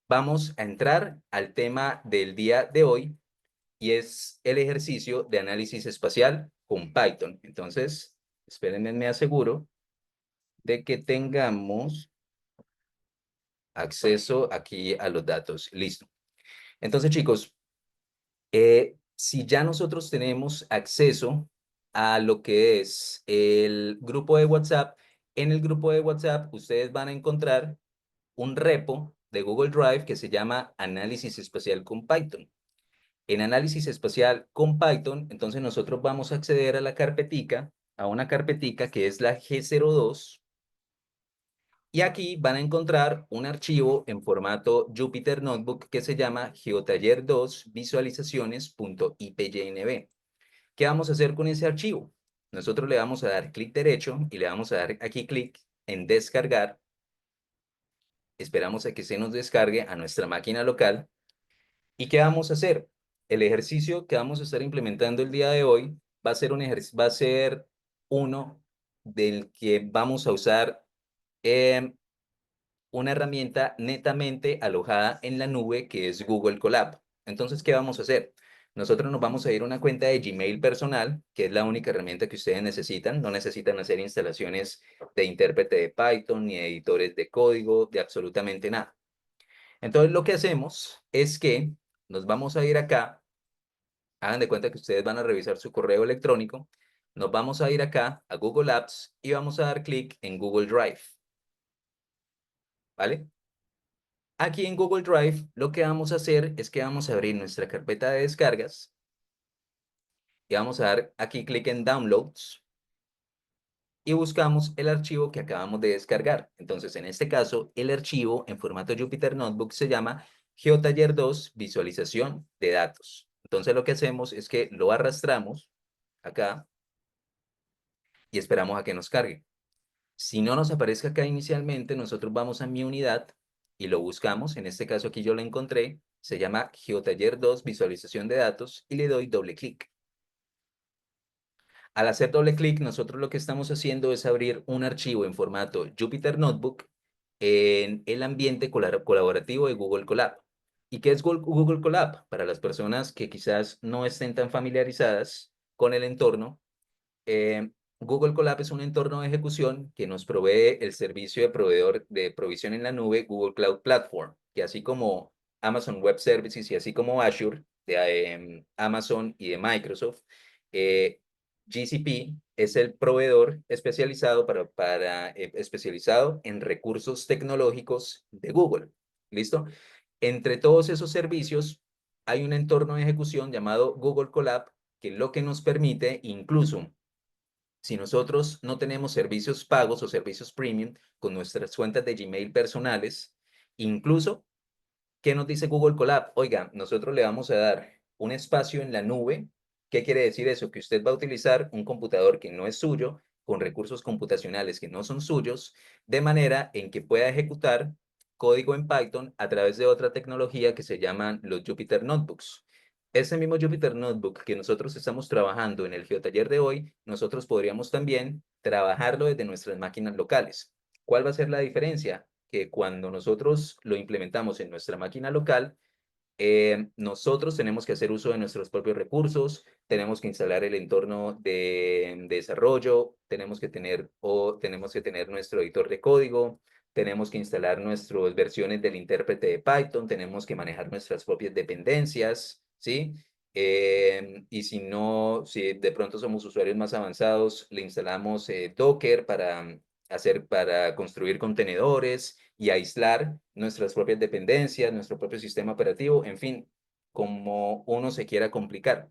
vamos a entrar al tema del día de hoy y es el ejercicio de análisis espacial con Python. Entonces, espérenme, me aseguro de que tengamos acceso aquí a los datos. Listo. Entonces, chicos, si ya nosotros tenemos acceso a lo que es el grupo de WhatsApp, en el grupo de WhatsApp ustedes van a encontrar un repo de Google Drive que se llama Análisis Espacial con Python. En Análisis Espacial con Python, entonces nosotros vamos a acceder a la carpetica, a una carpetica que es la G02, y aquí van a encontrar un archivo en formato Jupyter Notebook que se llama geotaller2 visualizaciones.ipynb. ¿Qué vamos a hacer con ese archivo? Nosotros le vamos a dar clic derecho y le vamos a dar aquí clic en descargar. Esperamos a que se nos descargue a nuestra máquina local. ¿Y qué vamos a hacer? El ejercicio que vamos a estar implementando el día de hoy va a ser uno del que vamos a usar em, una herramienta netamente alojada en la nube que es Google Colab. Entonces, ¿qué vamos a hacer? Nosotros nos vamos a ir a una cuenta de Gmail personal, que es la única herramienta que ustedes necesitan. No necesitan hacer instalaciones de intérprete de Python, ni editores de código, de absolutamente nada. Entonces, lo que hacemos es que nos vamos a ir acá. Hagan de cuenta que ustedes van a revisar su correo electrónico. Nos vamos a ir acá a Google Apps y vamos a dar clic en Google Drive, ¿vale? Aquí en Google Drive lo que vamos a hacer es que vamos a abrir nuestra carpeta de descargas y vamos a dar aquí clic en Downloads y buscamos el archivo que acabamos de descargar. Entonces, en este caso, el archivo en formato Jupyter Notebook se llama GeoTaller2 Visualización de Datos. Entonces, lo que hacemos es que lo arrastramos acá y esperamos a que nos cargue. Si no nos aparezca acá inicialmente, nosotros vamos a mi unidad y lo buscamos. En este caso aquí yo lo encontré. Se llama GeoTaller2 Visualización de Datos y le doy doble clic. Al hacer doble clic, nosotros lo que estamos haciendo es abrir un archivo en formato Jupyter Notebook en el ambiente colaborativo de Google Colab. ¿Y qué es Google Colab? Para las personas que quizás no estén tan familiarizadas con el entorno, eh, Google Colab es un entorno de ejecución que nos provee el servicio de proveedor de provisión en la nube Google Cloud Platform, que así como Amazon Web Services y así como Azure de Amazon y de Microsoft, eh, GCP es el proveedor especializado especializado en recursos tecnológicos de Google. ¿Listo? Entre todos esos servicios hay un entorno de ejecución llamado Google Colab que lo que nos permite incluso si nosotros no tenemos servicios pagos o servicios premium con nuestras cuentas de Gmail personales, incluso, ¿qué nos dice Google Colab? Oiga, nosotros le vamos a dar un espacio en la nube. ¿Qué quiere decir eso? Que usted va a utilizar un computador que no es suyo, con recursos computacionales que no son suyos, de manera en que pueda ejecutar código en Python a través de otra tecnología que se llaman los Jupyter Notebooks. Ese mismo Jupyter Notebook que nosotros estamos trabajando en el geotaller de hoy, nosotros podríamos también trabajarlo desde nuestras máquinas locales. ¿Cuál va a ser la diferencia? Que cuando nosotros lo implementamos en nuestra máquina local, nosotros tenemos que hacer uso de nuestros propios recursos, tenemos que instalar el entorno de desarrollo, tenemos que tener nuestro editor de código, tenemos que instalar nuestras versiones del intérprete de Python, tenemos que manejar nuestras propias dependencias, ¿sí? Y si no, si de pronto somos usuarios más avanzados, le instalamos Docker para construir contenedores y aislar nuestras propias dependencias, nuestro propio sistema operativo, en fin, como uno se quiera complicar.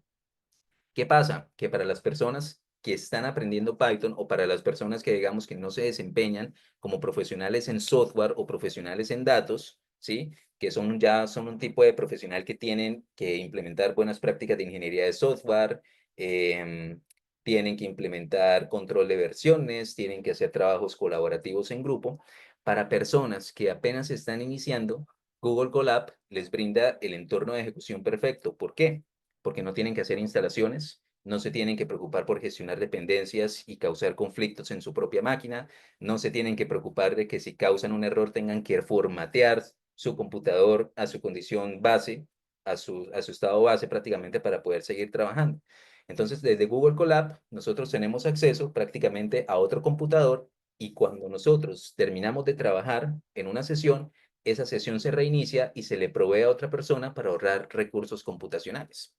¿Qué pasa? Que para las personas que están aprendiendo Python o para las personas que digamos que no se desempeñan como profesionales en software o profesionales en datos, ¿sí? Que son un tipo de profesional que tienen que implementar buenas prácticas de ingeniería de software, em, tienen que implementar control de versiones, tienen que hacer trabajos colaborativos en grupo. Para personas que apenas están iniciando, Google Colab les brinda el entorno de ejecución perfecto. ¿Por qué? Porque no tienen que hacer instalaciones, no se tienen que preocupar por gestionar dependencias y causar conflictos en su propia máquina, no se tienen que preocupar de que si causan un error tengan que formatear su computador a su condición base, a su estado base prácticamente para poder seguir trabajando. Entonces, desde Google Colab, nosotros tenemos acceso prácticamente a otro computador y cuando nosotros terminamos de trabajar en una sesión, esa sesión se reinicia y se le provee a otra persona para ahorrar recursos computacionales.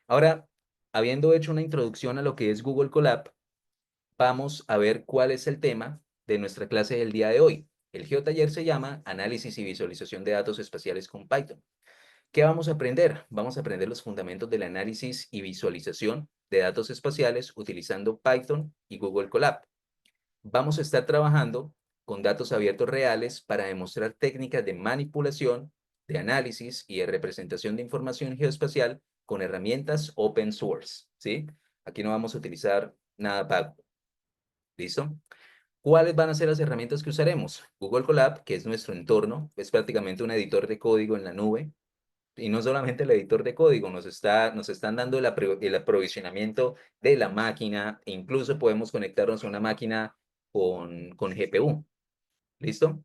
Ahora, habiendo hecho una introducción a lo que es Google Colab, vamos a ver cuál es el tema de nuestra clase del día de hoy. El geotaller se llama Análisis y Visualización de Datos Espaciales con Python. ¿Qué vamos a aprender? Vamos a aprender los fundamentos del análisis y visualización de datos espaciales utilizando Python y Google Colab. Vamos a estar trabajando con datos abiertos reales para demostrar técnicas de manipulación, de análisis y de representación de información geoespacial con herramientas open source, ¿sí? Aquí no vamos a utilizar nada pago. ¿Listo? ¿Cuáles van a ser las herramientas que usaremos? Google Colab, que es nuestro entorno, es prácticamente un editor de código en la nube. Y no solamente el editor de código, nos están dando el aprovisionamiento de la máquina, e incluso podemos conectarnos a una máquina con GPU. ¿Listo?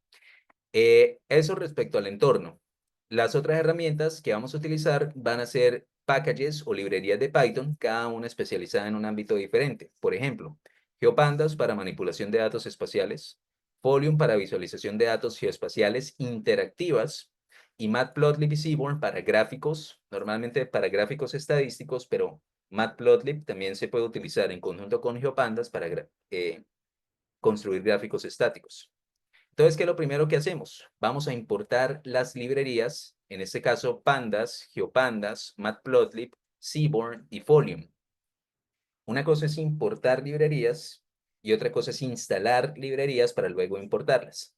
Eso respecto al entorno. Las otras herramientas que vamos a utilizar van a ser packages o librerías de Python, cada una especializada en un ámbito diferente. Por ejemplo, GeoPandas para manipulación de datos espaciales, Folium para visualización de datos geoespaciales interactivas y Matplotlib y Seaborn para gráficos, normalmente para gráficos estadísticos, pero Matplotlib también se puede utilizar en conjunto con GeoPandas para construir gráficos estáticos. Entonces, ¿qué es lo primero que hacemos? Vamos a importar las librerías, en este caso Pandas, GeoPandas, Matplotlib, Seaborn y Folium. Una cosa es importar librerías y otra cosa es instalar librerías para luego importarlas.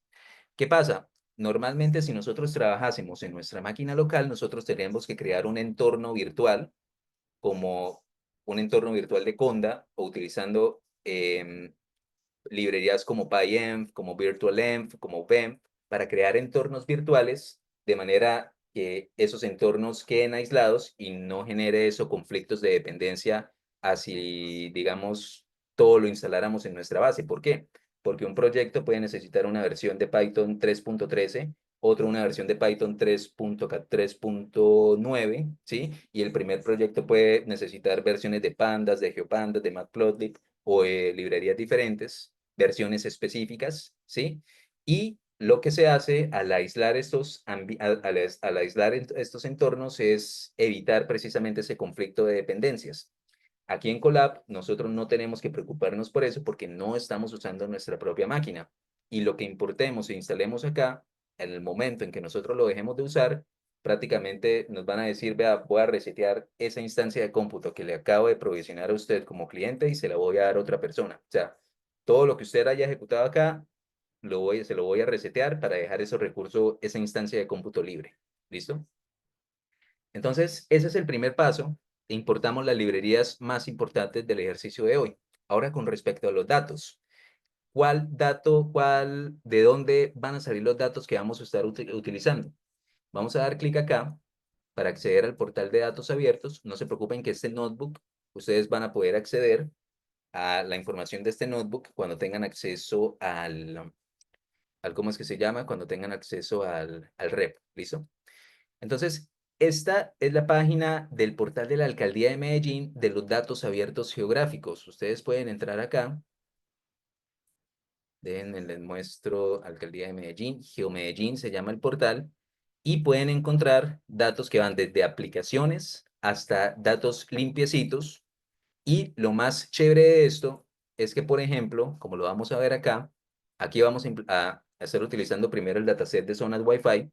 ¿Qué pasa? Normalmente si nosotros trabajásemos en nuestra máquina local, nosotros tendríamos que crear un entorno virtual como un entorno virtual de Conda o utilizando librerías como PyEnv, como VirtualEnv, como VEMP, para crear entornos virtuales de manera que esos entornos queden aislados y no genere eso conflictos de dependencia así, digamos, todo lo instaláramos en nuestra base. ¿Por qué? Porque un proyecto puede necesitar una versión de Python 3.13, otro una versión de Python 3.9, ¿sí? Y el primer proyecto puede necesitar versiones de Pandas, de GeoPandas, de Matplotlib o librerías diferentes versiones específicas, ¿sí? Y lo que se hace al aislar al aislar estos entornos es evitar precisamente ese conflicto de dependencias. Aquí en Colab nosotros no tenemos que preocuparnos por eso porque no estamos usando nuestra propia máquina. Y lo que importemos e instalemos acá, en el momento en que nosotros lo dejemos de usar, prácticamente nos van a decir, vea, voy a resetear esa instancia de cómputo que le acabo de provisionar a usted como cliente y se la voy a dar a otra persona. O sea, todo lo que usted haya ejecutado acá, se lo voy a resetear para dejar esos recursos, esa instancia de cómputo libre. ¿Listo? Entonces, ese es el primer paso. Importamos las librerías más importantes del ejercicio de hoy. Ahora, con respecto a los datos. ¿De dónde van a salir los datos que vamos a estar utilizando? Vamos a dar clic acá para acceder al portal de datos abiertos. No se preocupen que este notebook, ustedes van a poder acceder a la información de este notebook cuando tengan acceso ¿cómo es que se llama? Cuando tengan acceso al REP, ¿listo? Entonces, esta es la página del portal de la Alcaldía de Medellín de los datos abiertos geográficos. Ustedes pueden entrar acá. Déjenme les muestro Alcaldía de Medellín. GeoMedellín se llama el portal. Y pueden encontrar datos que van desde aplicaciones hasta datos limpiecitos. Y lo más chévere de esto es que, por ejemplo, como lo vamos a ver acá, aquí vamos a estar utilizando primero el dataset de zonas Wi-Fi.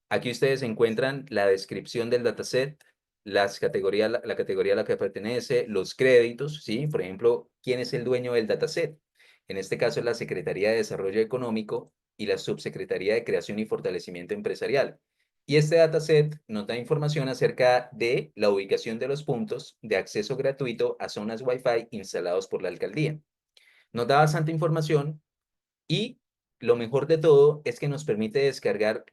Aquí ustedes encuentran la descripción del dataset, la categoría a la que pertenece, los créditos, ¿sí? Por ejemplo, ¿quién es el dueño del dataset? En este caso es la Secretaría de Desarrollo Económico y la Subsecretaría de Creación y Fortalecimiento Empresarial. Y este dataset nos da información acerca de la ubicación de los puntos de acceso gratuito a zonas Wi-Fi instalados por la alcaldía. Nos da bastante información y lo mejor de todo es que nos permite descargar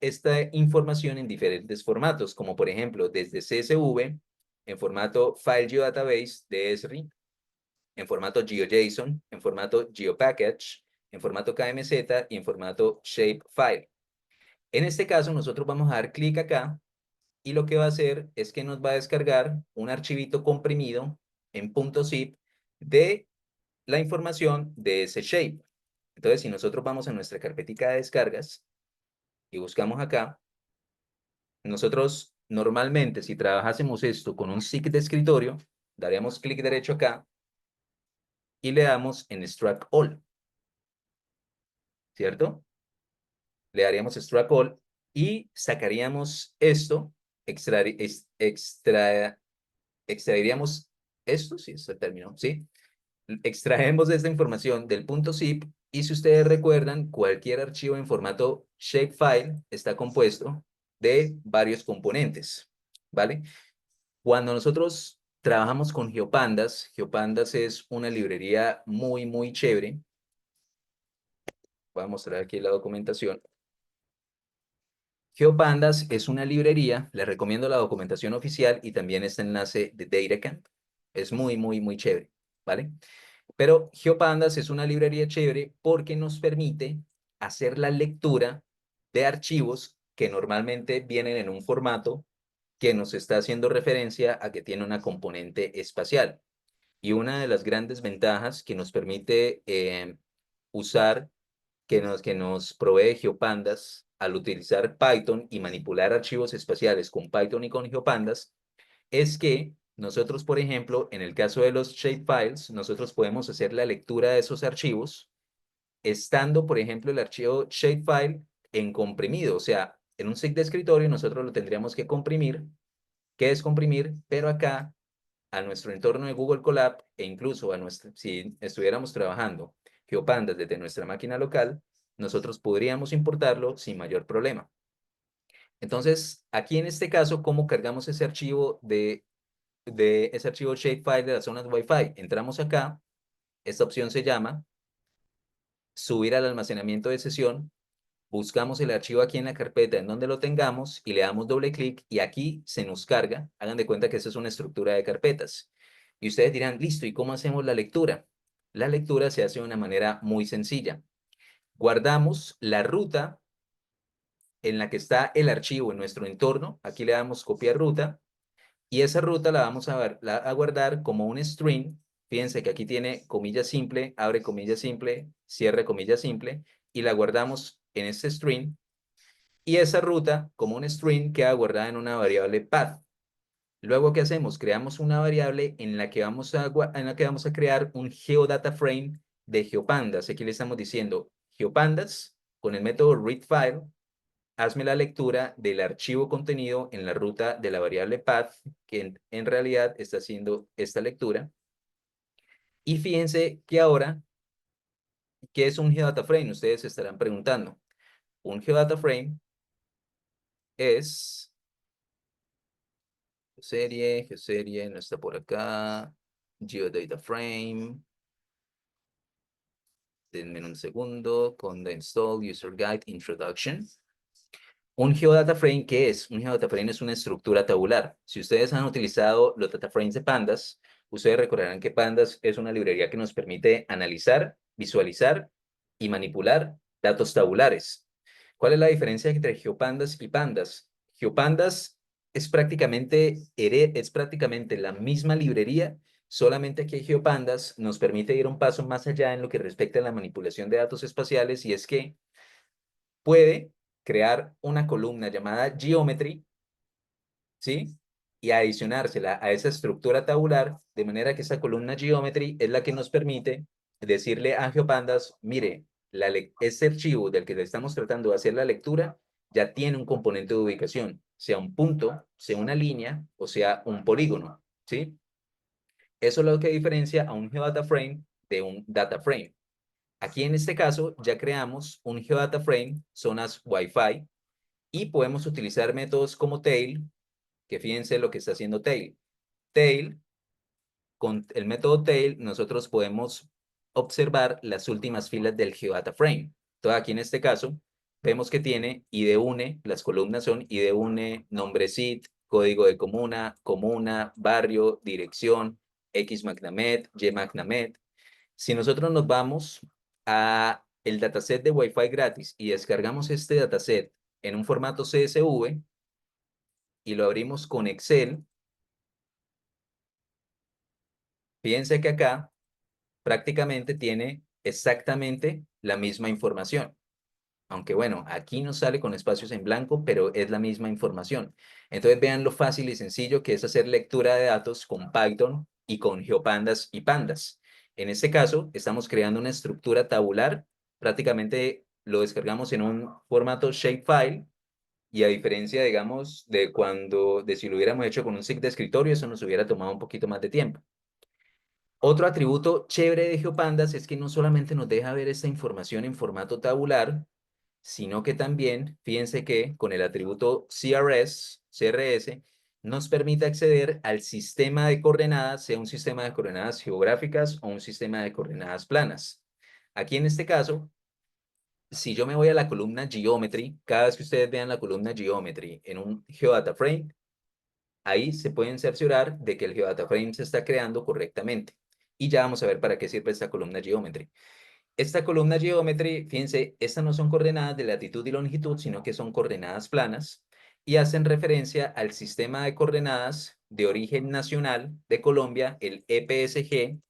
esta información en diferentes formatos, como por ejemplo desde CSV, en formato File Geodatabase de Esri, en formato GeoJSON, en formato GeoPackage, en formato KMZ y en formato Shapefile. En este caso, nosotros vamos a dar clic acá y lo que va a hacer es que nos va a descargar un archivito comprimido en .zip de la información de ese shape. Entonces, si nosotros vamos a nuestra carpetica de descargas y buscamos acá, nosotros normalmente si trabajásemos esto con un SIG de escritorio, daríamos clic derecho acá y le damos en Extract All, ¿cierto? Le daríamos Extract All y sacaríamos esto, extraeríamos esto, sí, es el término, ¿sí? Extraemos esta información del .zip y si ustedes recuerdan, cualquier archivo en formato shapefile está compuesto de varios componentes, ¿vale? Cuando nosotros trabajamos con GeoPandas, GeoPandas es una librería muy, muy chévere. Voy a mostrar aquí la documentación. GeoPandas es una librería, les recomiendo la documentación oficial y también este enlace de DataCamp. Es muy, muy, muy chévere, ¿vale? Pero GeoPandas es una librería chévere porque nos permite hacer la lectura de archivos que normalmente vienen en un formato que nos está haciendo referencia a que tiene una componente espacial. Y una de las grandes ventajas que nos permite usar, que nos provee GeoPandas al utilizar Python y manipular archivos espaciales con Python y con GeoPandas, es que nosotros, por ejemplo, en el caso de los shapefiles, nosotros podemos hacer la lectura de esos archivos estando, por ejemplo, el archivo shapefile en comprimido, o sea, en un SIG de escritorio nosotros lo tendríamos que comprimir. ¿Qué es comprimir? Pero acá, a nuestro entorno de Google Colab e incluso a nuestro, si estuviéramos trabajando GeoPandas desde nuestra máquina local, nosotros podríamos importarlo sin mayor problema. Entonces, aquí en este caso, ¿cómo cargamos ese archivo de ese archivo shapefile de las zonas Wi-Fi? Entramos acá, esta opción se llama subir al almacenamiento de sesión, buscamos el archivo aquí en la carpeta en donde lo tengamos y le damos doble clic y aquí se nos carga. Hagan de cuenta que esta es una estructura de carpetas. Y ustedes dirán, listo, ¿y cómo hacemos la lectura? La lectura se hace de una manera muy sencilla. Guardamos la ruta en la que está el archivo en nuestro entorno. Aquí le damos copiar ruta y esa ruta la vamos a guardar como un string. Fíjense que aquí tiene comilla simple, abre comilla simple, cierre comilla simple y la guardamos en este string. Y esa ruta, como un string, queda guardada en una variable path. Luego, ¿qué hacemos? Creamos una variable en la que vamos a crear un geodata frame de GeoPandas. Aquí le estamos diciendo GeoPandas con el método readFile. Hazme la lectura del archivo contenido en la ruta de la variable path, que en realidad está haciendo esta lectura. Y fíjense que ahora, ¿qué es un geodata frame? Ustedes se estarán preguntando. Un geodata frame es geoserie, no está por acá. Geodata frame. Denme un segundo. Con the install user guide introduction. Un geodata frame, ¿qué es? Un geodata frame es una estructura tabular. Si ustedes han utilizado los data frames de Pandas, ustedes recordarán que Pandas es una librería que nos permite analizar, visualizar y manipular datos tabulares. ¿Cuál es la diferencia entre GeoPandas y Pandas? GeoPandas es prácticamente la misma librería, solamente que GeoPandas nos permite ir un paso más allá en lo que respecta a la manipulación de datos espaciales y es que puede crear una columna llamada geometry, ¿sí? Y adicionársela a esa estructura tabular, de manera que esa columna geometry es la que nos permite decirle a GeoPandas, mire, este archivo del que le estamos tratando de hacer la lectura ya tiene un componente de ubicación, sea un punto, sea una línea o sea un polígono, ¿sí? Eso es lo que diferencia a un geodata frame de un data frame. Aquí en este caso ya creamos un geodata frame, zonas Wi-Fi, y podemos utilizar métodos como tail, que fíjense lo que está haciendo tail. Tail, con el método tail, nosotros podemos observar las últimas filas del geodata frame. Entonces aquí en este caso, vemos que tiene IDUNE, las columnas son IDUNE, nombre SID, código de comuna, comuna, barrio, dirección, X MACNAMED, Y MACNAMED. Si nosotros nos vamos a el dataset de Wi-Fi gratis y descargamos este dataset en un formato CSV y lo abrimos con Excel, fíjense que acá prácticamente tiene exactamente la misma información. Aunque bueno, aquí nos sale con espacios en blanco, pero es la misma información. Entonces vean lo fácil y sencillo que es hacer lectura de datos con Python y con GeoPandas y Pandas. En este caso, estamos creando una estructura tabular. Prácticamente lo descargamos en un formato shapefile y a diferencia, digamos, de si lo hubiéramos hecho con un SIG de escritorio, eso nos hubiera tomado un poquito más de tiempo. Otro atributo chévere de GeoPandas es que no solamente nos deja ver esta información en formato tabular, sino que también, fíjense que con el atributo CRS, nos permite acceder al sistema de coordenadas, sea un sistema de coordenadas geográficas o un sistema de coordenadas planas. Aquí en este caso, si yo me voy a la columna Geometry, cada vez que ustedes vean la columna Geometry en un Geodata Frame, ahí se pueden cerciorar de que el Geodata Frame se está creando correctamente. Y ya vamos a ver para qué sirve esta columna Geometry. Esta columna Geometry, fíjense, estas no son coordenadas de latitud y longitud, sino que son coordenadas planas y hacen referencia al sistema de coordenadas de origen nacional de Colombia, el EPSG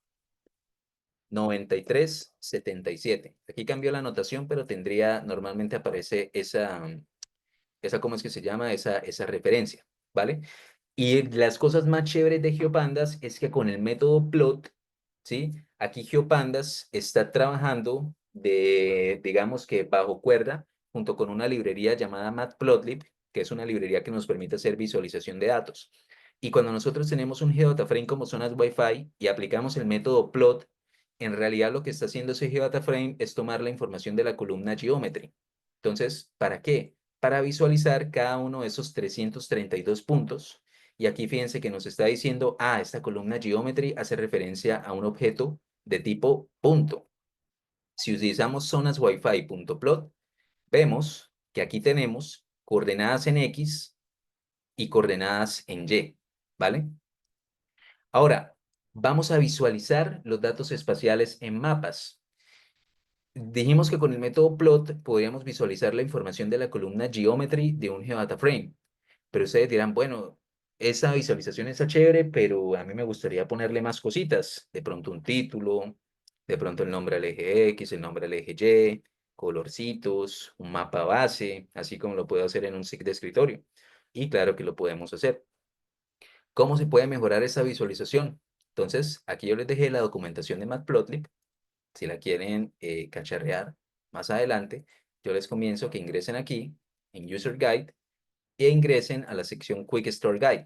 9377. Aquí cambió la notación, pero normalmente aparece ¿cómo es que se llama? Esa referencia, ¿vale? Y las cosas más chéveres de GeoPandas es que con el método plot, ¿sí? Aquí GeoPandas está trabajando digamos que bajo cuerda, junto con una librería llamada Matplotlib, que es una librería que nos permite hacer visualización de datos. Y cuando nosotros tenemos un GeoDataFrame como zonas Wi-Fi y aplicamos el método plot, en realidad lo que está haciendo ese GeoDataFrame es tomar la información de la columna Geometry. Entonces, ¿para qué? Para visualizar cada uno de esos 332 puntos. Y aquí fíjense que nos está diciendo, esta columna Geometry hace referencia a un objeto de tipo punto. Si utilizamos zonas Wi-Fi.plot, vemos que aquí tenemos coordenadas en X y coordenadas en Y, ¿vale? Ahora, vamos a visualizar los datos espaciales en mapas. Dijimos que con el método plot podríamos visualizar la información de la columna Geometry de un GeoData Frame. Pero ustedes dirán, bueno, esa visualización está chévere, pero a mí me gustaría ponerle más cositas. De pronto un título, de pronto el nombre del eje X, el nombre del eje Y, colorcitos, un mapa base, así como lo puedo hacer en un SIG de escritorio. Y claro que lo podemos hacer. ¿Cómo se puede mejorar esa visualización? Entonces, aquí yo les dejé la documentación de Matplotlib. Si la quieren cacharrear más adelante, yo les comienzo que ingresen aquí en User Guide e ingresen a la sección Quick Start Guide.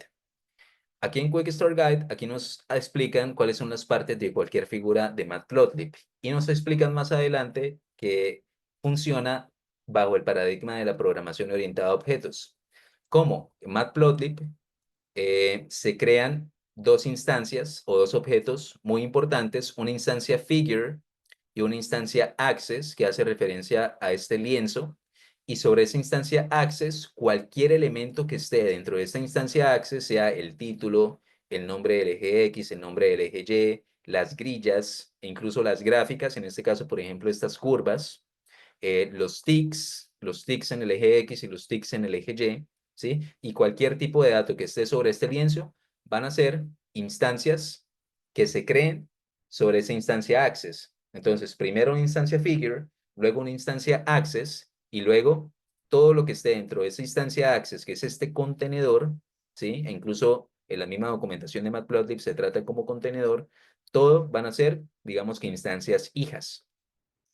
Aquí en Quick Start Guide, aquí nos explican cuáles son las partes de cualquier figura de Matplotlib y nos explican más adelante que funciona bajo el paradigma de la programación orientada a objetos. ¿Cómo? En Matplotlib se crean dos instancias o dos objetos muy importantes, una instancia figure y una instancia access que hace referencia a este lienzo. Y sobre esa instancia access, cualquier elemento que esté dentro de esta instancia access, sea el título, el nombre del eje X, el nombre del eje Y, las grillas, e incluso las gráficas, en este caso, por ejemplo, estas curvas, los ticks en el eje X y los ticks en el eje Y, ¿sí? Y cualquier tipo de dato que esté sobre este lienzo van a ser instancias que se creen sobre esa instancia access. Entonces, primero una instancia figure, luego una instancia access y luego todo lo que esté dentro de esa instancia access, que es este contenedor, ¿sí? E incluso en la misma documentación de Matplotlib se trata como contenedor, todo van a ser, digamos que instancias hijas.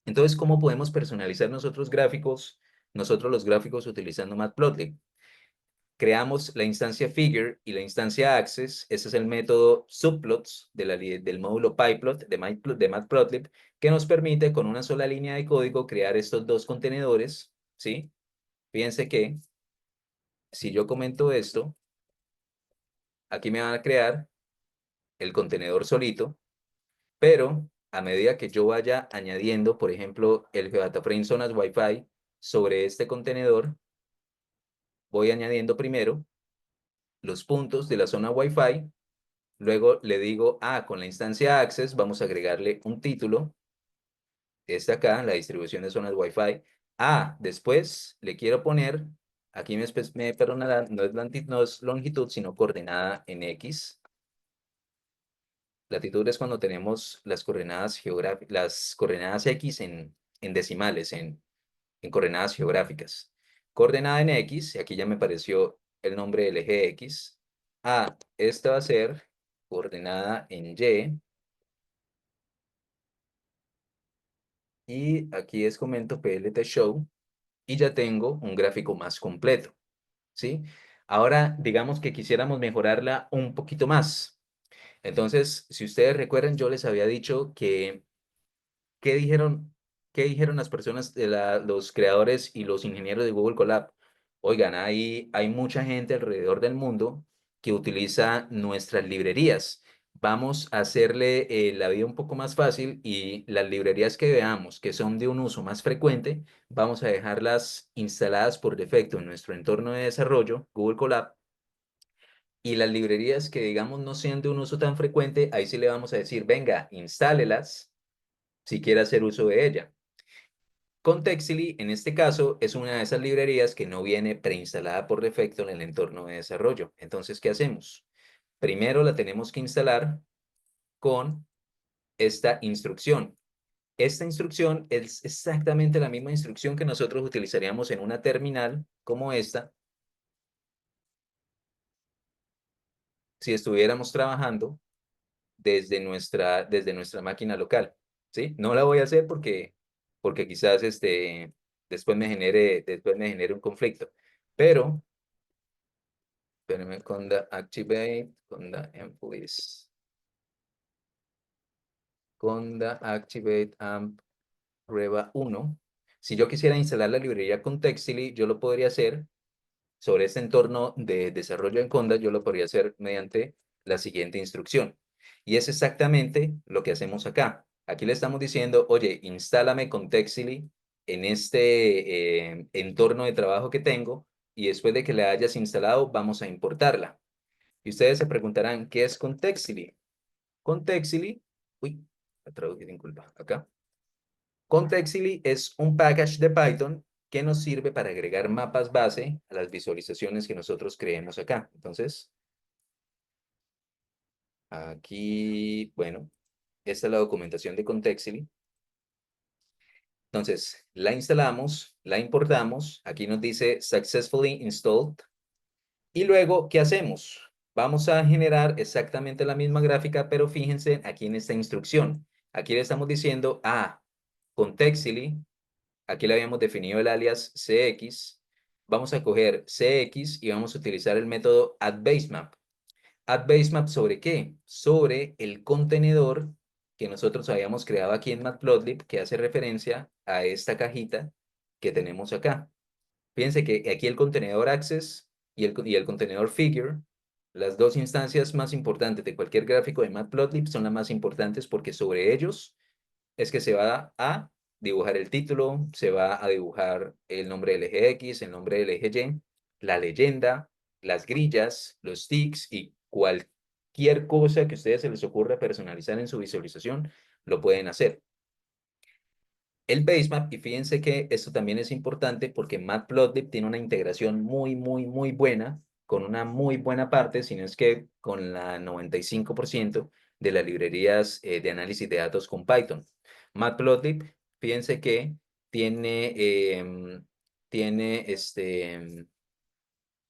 Entonces, ¿cómo podemos personalizar nosotros los gráficos utilizando Matplotlib? Creamos la instancia figure y la instancia access. Ese es el método subplots del módulo pyplot de Matplotlib, que nos permite con una sola línea de código crear estos dos contenedores, ¿sí? Fíjense que si yo comento esto, aquí me van a crear el contenedor solito, pero a medida que yo vaya añadiendo, por ejemplo, el GeoDataFrame Zonas Wi-Fi sobre este contenedor, voy añadiendo primero los puntos de la zona Wi-Fi. Luego le digo, con la instancia access vamos a agregarle un título, este acá, la distribución de zonas Wi-Fi. Después le quiero poner aquí me perdonará, no es longitud, sino coordenada en X. Latitud es cuando tenemos las coordenadas geográficas, las coordenadas X en decimales, en coordenadas geográficas. Coordenada en X, y aquí ya me apareció el nombre del eje X. Esta va a ser coordenada en Y. Y aquí es comento PLT Show. Y ya tengo un gráfico más completo, ¿sí? Ahora, digamos que quisiéramos mejorarla un poquito más. Entonces, si ustedes recuerdan, yo les había dicho que ¿qué dijeron, qué dijeron las personas, los creadores y los ingenieros de Google Colab? Oigan, hay mucha gente alrededor del mundo que utiliza nuestras librerías. Vamos a hacerle la vida un poco más fácil y las librerías que veamos que son de un uso más frecuente, vamos a dejarlas instaladas por defecto en nuestro entorno de desarrollo, Google Colab. Y las librerías que digamos no sean de un uso tan frecuente, ahí sí le vamos a decir, venga, instálelas si quiere hacer uso de ella. Contextly, en este caso, es una de esas librerías que no viene preinstalada por defecto en el entorno de desarrollo. Entonces, ¿qué hacemos? Primero la tenemos que instalar con esta instrucción. Esta instrucción es exactamente la misma instrucción que nosotros utilizaríamos en una terminal como esta, si estuviéramos trabajando desde nuestra máquina local, ¿sí? No la voy a hacer porque quizás después me genere un conflicto, pero espérame, conda activate, conda employees, conda activate amp prueba 1. Si yo quisiera instalar la librería Contextly, yo lo podría hacer sobre este entorno de desarrollo en Conda, yo lo podría hacer mediante la siguiente instrucción. Y es exactamente lo que hacemos acá. Aquí le estamos diciendo, oye, instálame Contextly en este entorno de trabajo que tengo y después de que la hayas instalado, vamos a importarla. Y ustedes se preguntarán, ¿qué es Contextly? Contextly, uy, la traducción, disculpa, acá. Contextly es un package de Python que nos sirve para agregar mapas base a las visualizaciones que nosotros creemos acá. Entonces, aquí, bueno, esta es la documentación de Contextly. Entonces, la instalamos, la importamos. Aquí nos dice successfully installed. Y luego, ¿qué hacemos? Vamos a generar exactamente la misma gráfica, pero fíjense aquí en esta instrucción. Aquí le estamos diciendo Contextly. Aquí le habíamos definido el alias CX. Vamos a coger CX y vamos a utilizar el método addBasemap. ¿AddBasemap sobre qué? Sobre el contenedor que nosotros habíamos creado aquí en Matplotlib, que hace referencia a esta cajita que tenemos acá. Fíjense que aquí el contenedor access y el contenedor figure, las dos instancias más importantes de cualquier gráfico de Matplotlib son las más importantes porque sobre ellos es que se va a dibujar el título, se va a dibujar el nombre del eje X, el nombre del eje Y, la leyenda, las grillas, los ticks y cualquier cosa que a ustedes se les ocurra personalizar en su visualización, lo pueden hacer. El basemap, y fíjense que esto también es importante porque Matplotlib tiene una integración muy buena, con una muy buena parte, si no es que con la 95% de las librerías de análisis de datos con Python. Matplotlib, fíjense que tiene, tiene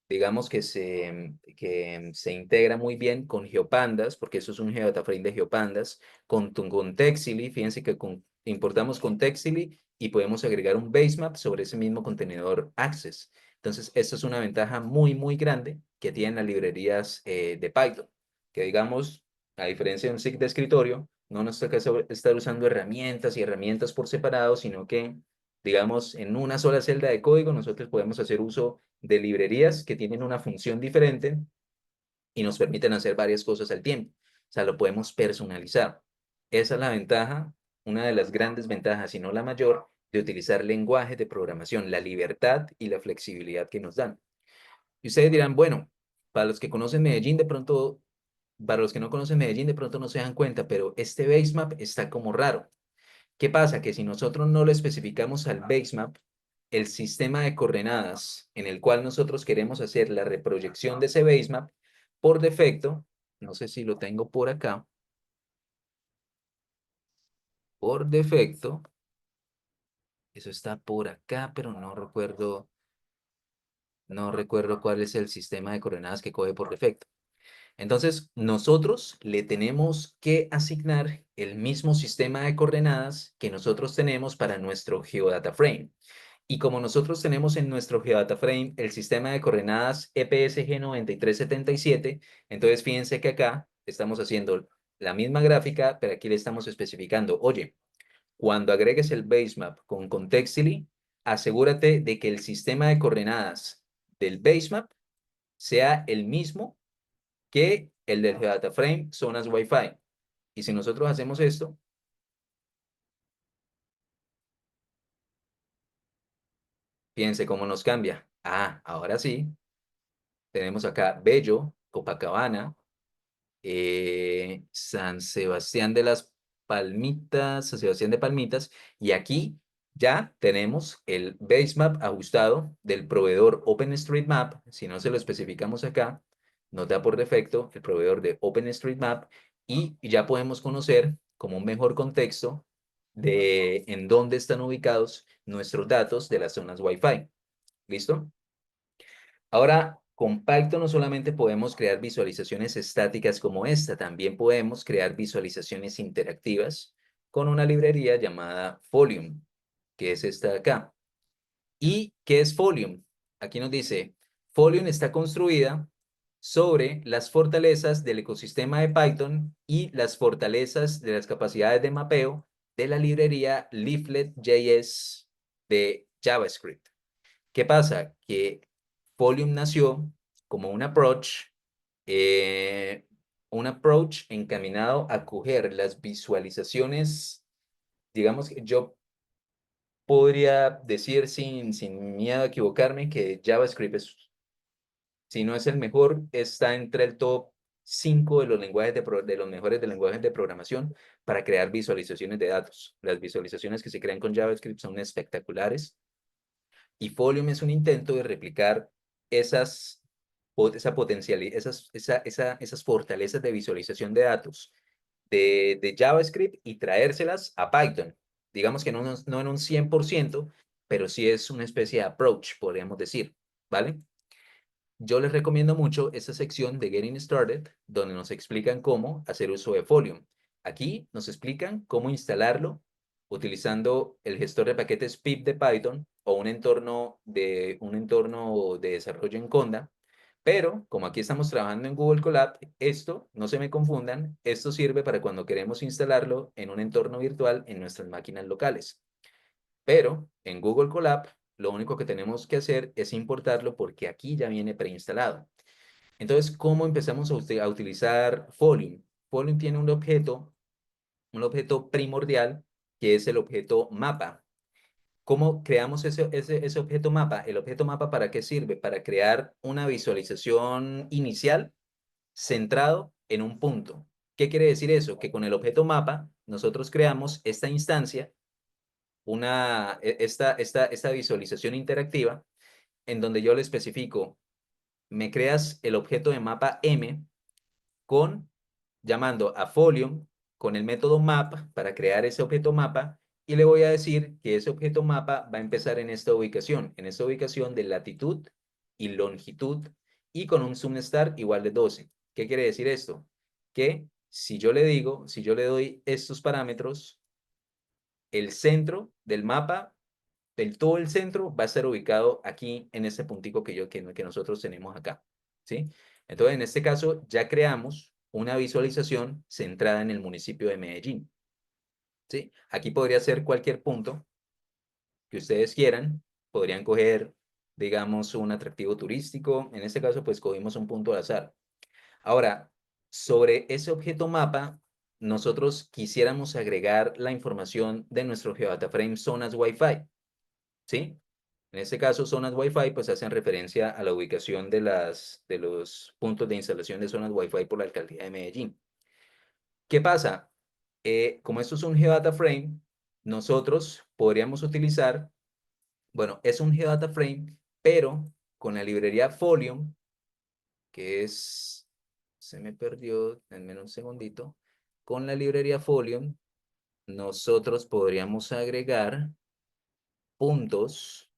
digamos que se integra muy bien con GeoPandas, porque eso es un geodata-frame de GeoPandas, con Textly, fíjense que importamos con Textly y podemos agregar un basemap sobre ese mismo contenedor Access. Entonces, esto es una ventaja muy grande que tienen las librerías de Python, que digamos, a diferencia de un SIG de escritorio, no nos toca estar usando herramientas y herramientas por separado, sino que digamos, en una sola celda de código, nosotros podemos hacer uso de librerías que tienen una función diferente y nos permiten hacer varias cosas al tiempo. O sea, lo podemos personalizar. Esa es la ventaja, una de las grandes ventajas, y no la mayor, de utilizar lenguajes de programación, la libertad y la flexibilidad que nos dan. Y ustedes dirán, bueno, para los que conocen Medellín, de pronto, para los que no conocen Medellín, de pronto no se dan cuenta, pero este basemap está como raro. ¿Qué pasa? Que si nosotros no lo especificamos al basemap, el sistema de coordenadas en el cual nosotros queremos hacer la reproyección de ese basemap, por defecto, no sé si lo tengo por acá, por defecto, eso está por acá, pero no recuerdo cuál es el sistema de coordenadas que coge por defecto. Entonces, nosotros le tenemos que asignar el mismo sistema de coordenadas que nosotros tenemos para nuestro GeoData Frame. Y como nosotros tenemos en nuestro GeoData Frame el sistema de coordenadas EPSG 9377, entonces fíjense que acá estamos haciendo la misma gráfica, pero aquí le estamos especificando, oye, cuando agregues el basemap con Contextly, asegúrate de que el sistema de coordenadas del basemap sea el mismo que el del Data Frame zonas Wi-Fi. Y si nosotros hacemos esto, fíjense cómo nos cambia. Ah, ahora sí, tenemos acá Bello, Copacabana, San Sebastián de las Palmitas, San Sebastián de Palmitas, y aquí ya tenemos el basemap ajustado del proveedor OpenStreetMap. Si no se lo especificamos acá, nos da por defecto el proveedor de OpenStreetMap y ya podemos conocer como un mejor contexto de en dónde están ubicados nuestros datos de las zonas Wi-Fi. ¿Listo? Ahora, con Python no solamente podemos crear visualizaciones estáticas como esta, también podemos crear visualizaciones interactivas con una librería llamada Folium, que es esta de acá. ¿Y qué es Folium? Aquí nos dice, Folium está construida sobre las fortalezas del ecosistema de Python y las fortalezas de las capacidades de mapeo de la librería Leaflet.js de JavaScript. ¿Qué pasa? Que Folium nació como un approach encaminado a coger las visualizaciones, digamos que yo podría decir sin miedo a equivocarme que JavaScript si no es el mejor, está entre el top 5 de los lenguajes de los mejores de lenguajes de programación para crear visualizaciones de datos. Las visualizaciones que se crean con JavaScript son espectaculares. Y Folium es un intento de replicar esas, esa potencialidad, esas fortalezas de visualización de datos de JavaScript y traérselas a Python. Digamos que no en un 100%, pero sí es una especie de approach, podríamos decir, ¿vale? Yo les recomiendo mucho esta sección de Getting Started, donde nos explican cómo hacer uso de Folium. Aquí nos explican cómo instalarlo utilizando el gestor de paquetes pip de Python o un entorno de desarrollo en Conda. Pero como aquí estamos trabajando en Google Colab, esto, no se me confundan, esto sirve para cuando queremos instalarlo en un entorno virtual en nuestras máquinas locales. Pero en Google Colab, lo único que tenemos que hacer es importarlo porque aquí ya viene preinstalado. Entonces, ¿cómo empezamos a utilizar Folium? Folium tiene un objeto primordial, que es el objeto mapa. ¿Cómo creamos ese objeto mapa? ¿El objeto mapa para qué sirve? Para crear una visualización inicial centrado en un punto. ¿Qué quiere decir eso? Que con el objeto mapa nosotros creamos esta instancia, esta visualización interactiva, en donde yo le especifico, me creas el objeto de mapa M con llamando a Folium con el método map para crear ese objeto mapa y le voy a decir que ese objeto mapa va a empezar en esta ubicación de latitud y longitud y con un zoom star igual de 12. ¿Qué quiere decir esto? Que si yo le doy estos parámetros, el centro del mapa, todo el centro va a estar ubicado aquí en este puntico que nosotros tenemos acá, ¿sí? Entonces, en este caso, ya creamos una visualización centrada en el municipio de Medellín, ¿sí? Aquí podría ser cualquier punto que ustedes quieran. Podrían coger, digamos, un atractivo turístico. En este caso, pues, cogimos un punto al azar. Ahora, sobre ese objeto mapa, nosotros quisiéramos agregar la información de nuestro GeoData Frame zonas Wi-Fi, ¿sí? En este caso, zonas Wi-Fi pues hacen referencia a la ubicación de los puntos de instalación de zonas Wi-Fi por la alcaldía de Medellín. ¿Qué pasa? Como esto es un GeoData Frame, nosotros podríamos utilizar Bueno, es un Geodata Frame, pero con la librería Folium, que es, se me perdió, denme un segundito, con la librería Folium, nosotros podríamos agregar puntos,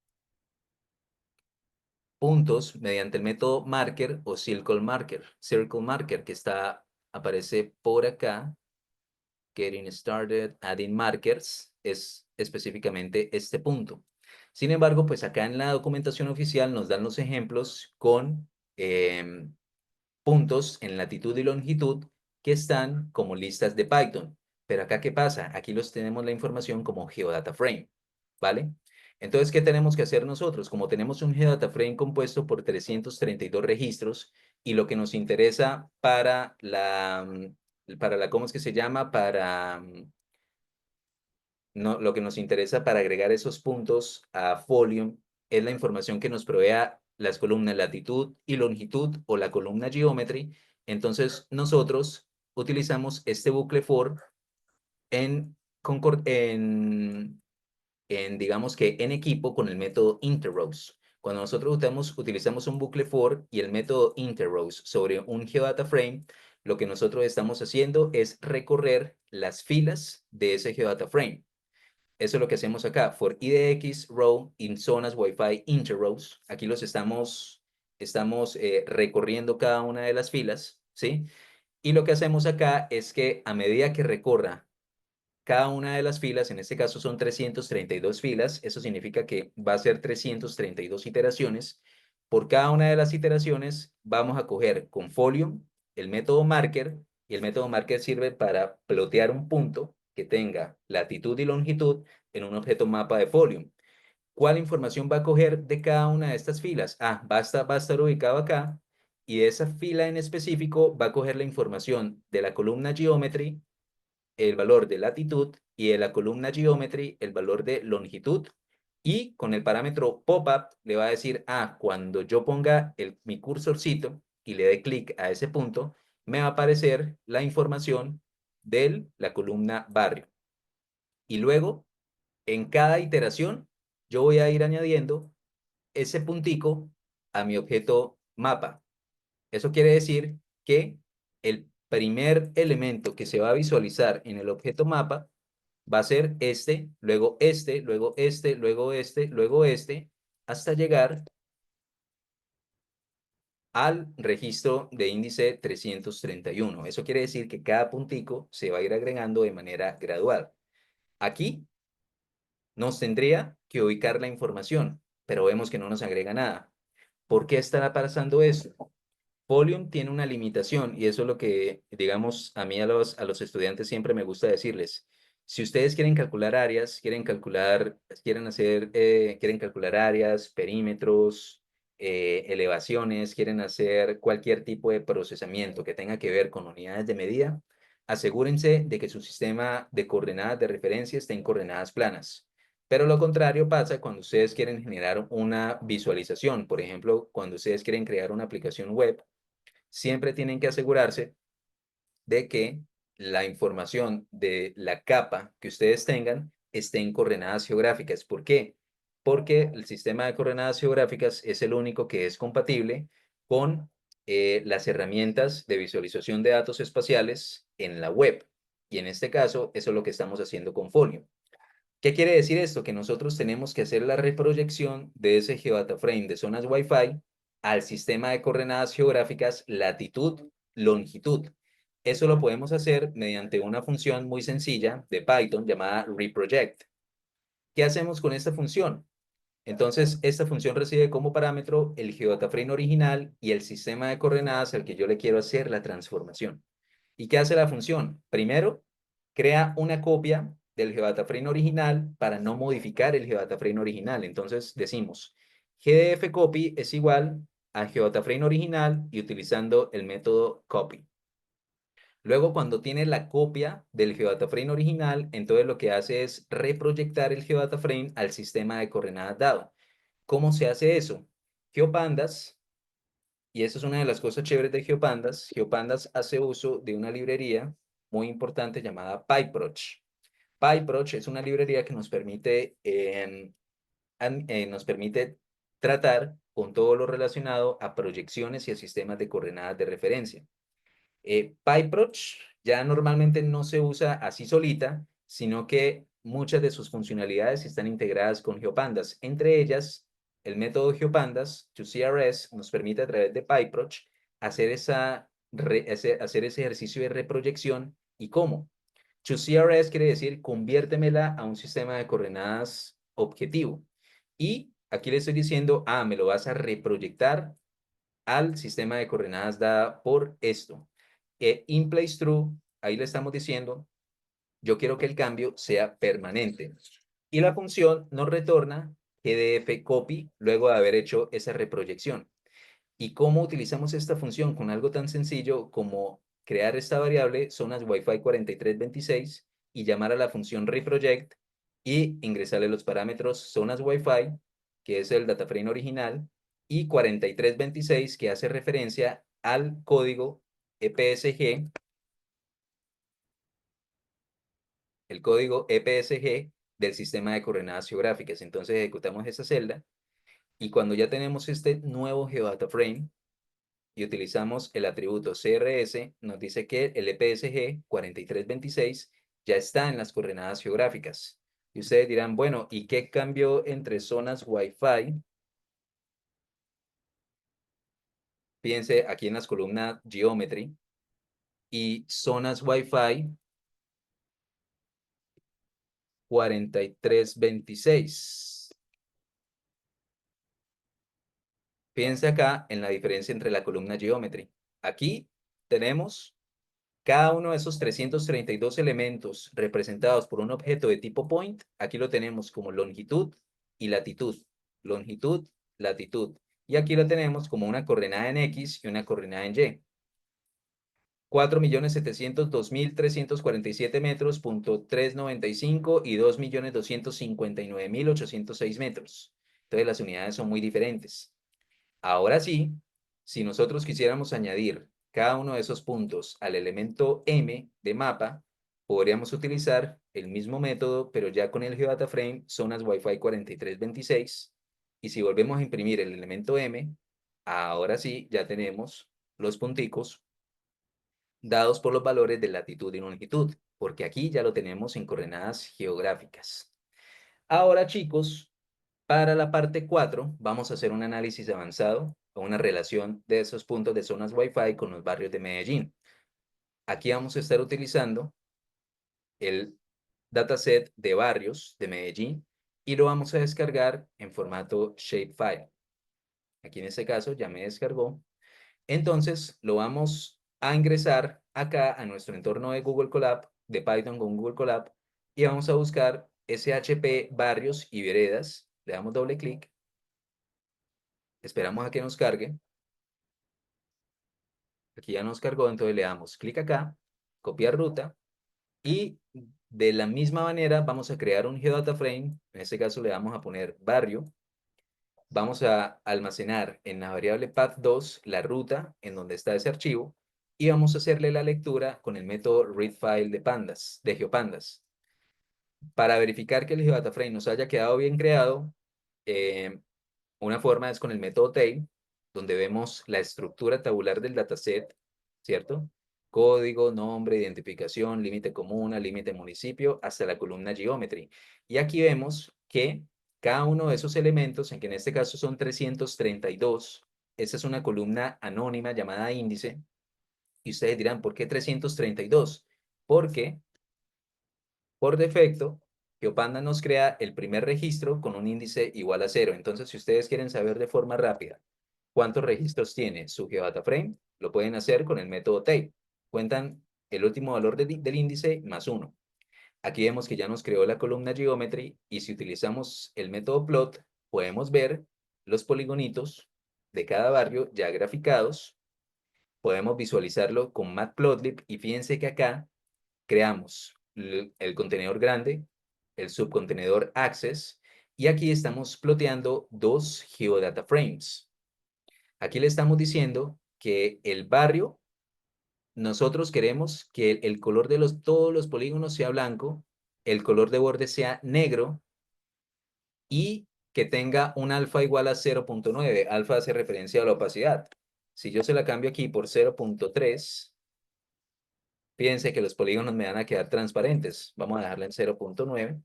puntos mediante el método marker o circle marker, que aparece por acá. Getting started, adding markers, es específicamente este punto. Sin embargo, pues acá en la documentación oficial nos dan los ejemplos con puntos en latitud y longitud que están como listas de Python. Pero acá, ¿qué pasa? Aquí los tenemos la información como Geodata Frame, ¿vale? Entonces, ¿qué tenemos que hacer nosotros? Como tenemos un Geodata Frame compuesto por 332 registros y lo que nos interesa para la, ¿cómo es que se llama? No, lo que nos interesa para agregar esos puntos a Folium es la información que nos provea las columnas latitud y longitud o la columna geometry. Entonces, nosotros utilizamos este bucle for en, digamos que en equipo con el método interrows. Cuando nosotros utilizamos un bucle for y el método interrows sobre un geodata frame, lo que nosotros estamos haciendo es recorrer las filas de ese geodata frame. Eso es lo que hacemos acá. For IDX row in zonas Wi-Fi interrows. Aquí estamos recorriendo cada una de las filas, ¿sí? Y lo que hacemos acá es que a medida que recorra cada una de las filas, en este caso son 332 filas, eso significa que va a ser 332 iteraciones. Por cada una de las iteraciones vamos a coger con Folium el método marker, y el método marker sirve para plotear un punto que tenga latitud y longitud en un objeto mapa de Folium. ¿Cuál información va a coger de cada una de estas filas? Va a estar ubicado acá, y de esa fila en específico va a coger la información de la columna geometry, el valor de latitud, y de la columna geometry el valor de longitud, y con el parámetro pop-up le va a decir, cuando yo ponga mi cursorcito y le dé clic a ese punto, me va a aparecer la información de la columna barrio. Y luego, en cada iteración, yo voy a ir añadiendo ese puntico a mi objeto mapa. Eso quiere decir que el primer elemento que se va a visualizar en el objeto mapa va a ser este, luego este, luego este, luego este, luego este, hasta llegar al registro de índice 331. Eso quiere decir que cada puntico se va a ir agregando de manera gradual. Aquí nos tendría que ubicar la información, pero vemos que no nos agrega nada. ¿Por qué estará pasando esto? Folium tiene una limitación, y eso es lo que, digamos, a mí a los estudiantes siempre me gusta decirles. Si ustedes quieren calcular áreas, quieren calcular áreas, perímetros, elevaciones, quieren hacer cualquier tipo de procesamiento que tenga que ver con unidades de medida, asegúrense de que su sistema de coordenadas de referencia esté en coordenadas planas. Pero lo contrario pasa cuando ustedes quieren generar una visualización. Por ejemplo, cuando ustedes quieren crear una aplicación web, siempre tienen que asegurarse de que la información de la capa que ustedes tengan esté en coordenadas geográficas. ¿Por qué? Porque el sistema de coordenadas geográficas es el único que es compatible con las herramientas de visualización de datos espaciales en la web. Y en este caso, eso es lo que estamos haciendo con Folio. ¿Qué quiere decir esto? Que nosotros tenemos que hacer la reproyección de ese geodata frame de zonas Wi-Fi al sistema de coordenadas geográficas latitud, longitud. Eso lo podemos hacer mediante una función muy sencilla de Python llamada reproject. ¿Qué hacemos con esta función? Entonces, esta función recibe como parámetro el geodata frame original y el sistema de coordenadas al que yo le quiero hacer la transformación. ¿Y qué hace la función? Primero, crea una copia del GeoDataFrame original para no modificar el GeoDataFrame original. Entonces decimos, GDF copy es igual a GeoDataFrame original, y utilizando el método copy. Luego, cuando tiene la copia del GeoDataFrame original, entonces lo que hace es reproyectar el GeoDataFrame al sistema de coordenadas dado. ¿Cómo se hace eso? GeoPandas, y eso es una de las cosas chéveres de GeoPandas. GeoPandas hace uso de una librería muy importante llamada PyProch. PyProch es una librería que nos permite nos permite tratar con todo lo relacionado a proyecciones y a sistemas de coordenadas de referencia. PyTorch ya normalmente no se usa así solita, sino que muchas de sus funcionalidades están integradas con GeoPandas. Entre ellas, el método GeoPandas, ToCRS, nos permite a través de PyTorch hacer ese ejercicio de reproyección. ¿Y cómo? ToCRS quiere decir conviértemela a un sistema de coordenadas objetivo. Y aquí le estoy diciendo, me lo vas a reproyectar al sistema de coordenadas dada por esto. In place true, ahí le estamos diciendo, yo quiero que el cambio sea permanente. Y la función nos retorna GDF copy luego de haber hecho esa reproyección. ¿Y cómo utilizamos esta función? Con algo tan sencillo como crear esta variable zonas Wi-Fi 4326 y llamar a la función reproject y ingresarle los parámetros zonas Wi-Fi, que es el data frame original, y 4326, que hace referencia al código EPSG, el código EPSG del sistema de coordenadas geográficas. Entonces ejecutamos esa celda y cuando ya tenemos este nuevo GeoData Frame, y utilizamos el atributo CRS, nos dice que el EPSG 4326 ya está en las coordenadas geográficas. Y ustedes dirán, bueno, ¿y qué cambió entre zonas Wi-Fi? Fíjense aquí en las columnas Geometry y zonas Wi-Fi 4326. Fíjense acá en la diferencia entre la columna Geometry. Aquí tenemos cada uno de esos 332 elementos representados por un objeto de tipo point, aquí lo tenemos como longitud y latitud. Longitud, latitud. Y aquí lo tenemos como una coordenada en X y una coordenada en Y. 4.702.347 metros, punto 395 y 2.259.806 metros. Entonces las unidades son muy diferentes. Ahora sí, si nosotros quisiéramos añadir cada uno de esos puntos al elemento M de mapa, podríamos utilizar el mismo método, pero ya con el GeoData Frame zonas Wi-Fi 4326. Y si volvemos a imprimir el elemento M, ahora sí ya tenemos los punticos dados por los valores de latitud y longitud, porque aquí ya lo tenemos en coordenadas geográficas. Ahora, chicos, para la parte 4 vamos a hacer un análisis avanzado o una relación de esos puntos de zonas Wi-Fi con los barrios de Medellín. Aquí vamos a estar utilizando el dataset de barrios de Medellín y lo vamos a descargar en formato shapefile. Aquí en este caso ya me descargó. Entonces lo vamos a ingresar acá a nuestro entorno de Google Colab, de Python con Google Colab, y vamos a buscar SHP barrios y veredas. Le damos doble clic. Esperamos a que nos cargue. Aquí ya nos cargó, entonces le damos clic acá, copiar ruta, y de la misma manera vamos a crear un GeoData Frame. En este caso le vamos a poner barrio. Vamos a almacenar en la variable path2 la ruta en donde está ese archivo y vamos a hacerle la lectura con el método readFile de pandas, de GeoPandas. Para verificar que el GeoData Frame nos haya quedado bien creado, eh, una forma es con el método tail, donde vemos la estructura tabular del dataset, ¿cierto? Código, nombre, identificación, límite comuna, límite municipio, hasta la columna geometry. Y aquí vemos que cada uno de esos elementos, en que en este caso son 332, esa es una columna anónima llamada índice. Y ustedes dirán, ¿por qué 332? Porque por defecto, GeoPanda nos crea el primer registro con un índice igual a 0. Entonces, si ustedes quieren saber de forma rápida cuántos registros tiene su GeoData Frame, lo pueden hacer con el método tail. Cuentan el último valor del índice más 1. Aquí vemos que ya nos creó la columna Geometry y si utilizamos el método plot, podemos ver los poligonitos de cada barrio ya graficados. Podemos visualizarlo con Matplotlib y fíjense que acá creamos el contenedor grande, el subcontenedor access, y aquí estamos ploteando dos geodata frames. Aquí le estamos diciendo que el barrio, nosotros queremos que el color de todos los polígonos sea blanco, el color de borde sea negro, y que tenga un alfa igual a 0.9. Alfa hace referencia a la opacidad. Si yo se la cambio aquí por 0.3, fíjense que los polígonos me van a quedar transparentes. Vamos a dejarla en 0.9.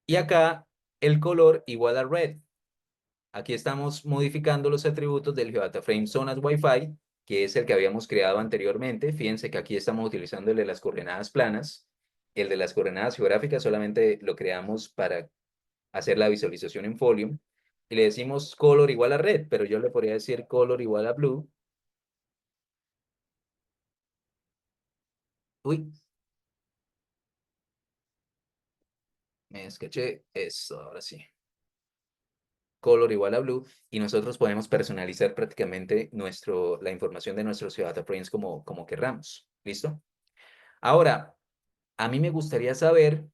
Y acá el color igual a red. Aquí estamos modificando los atributos del GeoDataFrame Zonas Wi-Fi, que es el que habíamos creado anteriormente. Fíjense que aquí estamos utilizando el de las coordenadas planas. El de las coordenadas geográficas solamente lo creamos para hacer la visualización en Folium. Y le decimos color igual a red, pero yo le podría decir color igual a blue. Uy, me escaché. Eso, ahora sí. Color igual a blue. Y nosotros podemos personalizar prácticamente la información de nuestros GeoDataFrames como querramos. ¿Listo? Ahora, a mí me gustaría saber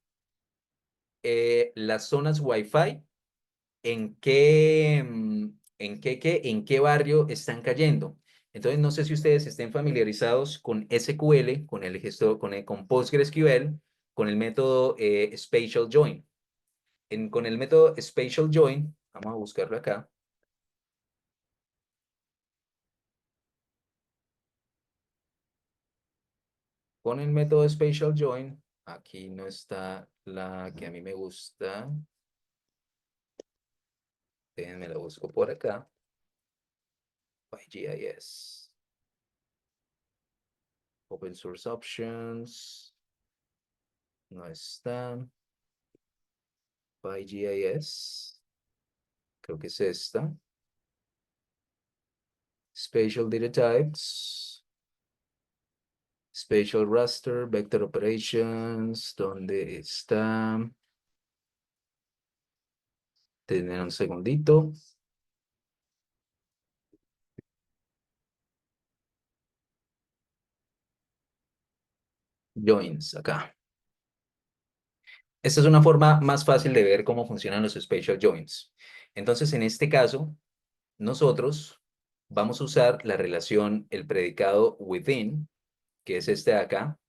las zonas Wi-Fi, en qué barrio están cayendo. Entonces, no sé si ustedes estén familiarizados con SQL, con el gestor, con PostgreSQL, con el método Spatial Join. Con el método Spatial Join, vamos a buscarlo acá. Con el método Spatial Join, aquí no está la que a mí me gusta. Déjenme la busco por acá. GIS. Open Source Options. No está. GIS. Creo que es esta. Spatial Data Types. Spatial Raster. Vector Operations. ¿Dónde está? Tener un segundito. Joins, acá. Esta es una forma más fácil de ver cómo funcionan los Spatial Joins. Entonces, en este caso, nosotros vamos a usar la relación, el predicado within, que es este de acá.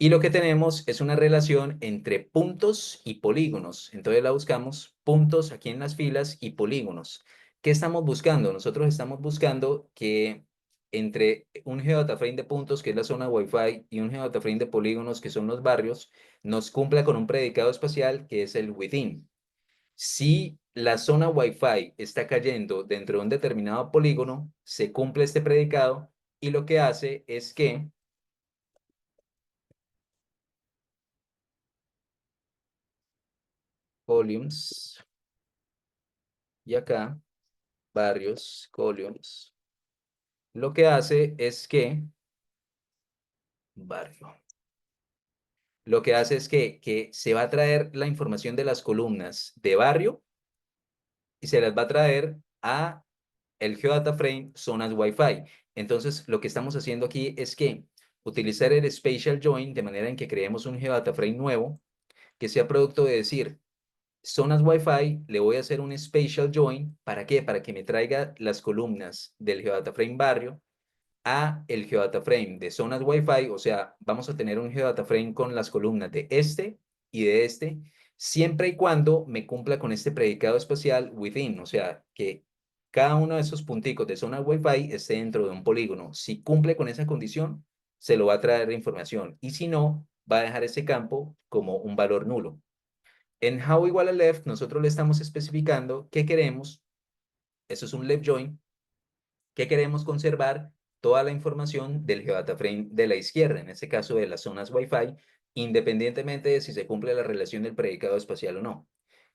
Y lo que tenemos es una relación entre puntos y polígonos. Entonces la buscamos puntos aquí en las filas y polígonos. ¿Qué estamos buscando? Nosotros estamos buscando que entre un geodata-frame de puntos, que es la zona Wi-Fi, y un geodata-frame de polígonos, que son los barrios, nos cumpla con un predicado espacial que es el within. Si la zona Wi-Fi está cayendo dentro de un determinado polígono, se cumple este predicado y lo que hace es que volumes y acá barrios, columns, lo que hace es que barrio. Lo que hace es que se va a traer la información de las columnas de barrio y se las va a traer a el GeoData Frame zonas Wi-Fi. Entonces, lo que estamos haciendo aquí es que utilizar el Spatial Join de manera en que creemos un GeoData Frame nuevo que sea producto de decir zonas Wi-Fi, le voy a hacer un Spatial Join. ¿Para qué? Para que me traiga las columnas del GeoData Frame barrio a el geodata frame de zonas Wi-Fi, o sea, vamos a tener un geodata frame con las columnas de este y de este, siempre y cuando me cumpla con este predicado espacial within, o sea, que cada uno de esos punticos de zona Wi-Fi esté dentro de un polígono. Si cumple con esa condición, se lo va a traer la información, y si no, va a dejar ese campo como un valor nulo. En how igual a left, nosotros le estamos especificando qué queremos. Eso es un left join, que queremos conservar toda la información del geodata frame de la izquierda, en este caso de las zonas Wi-Fi, independientemente de si se cumple la relación del predicado espacial o no.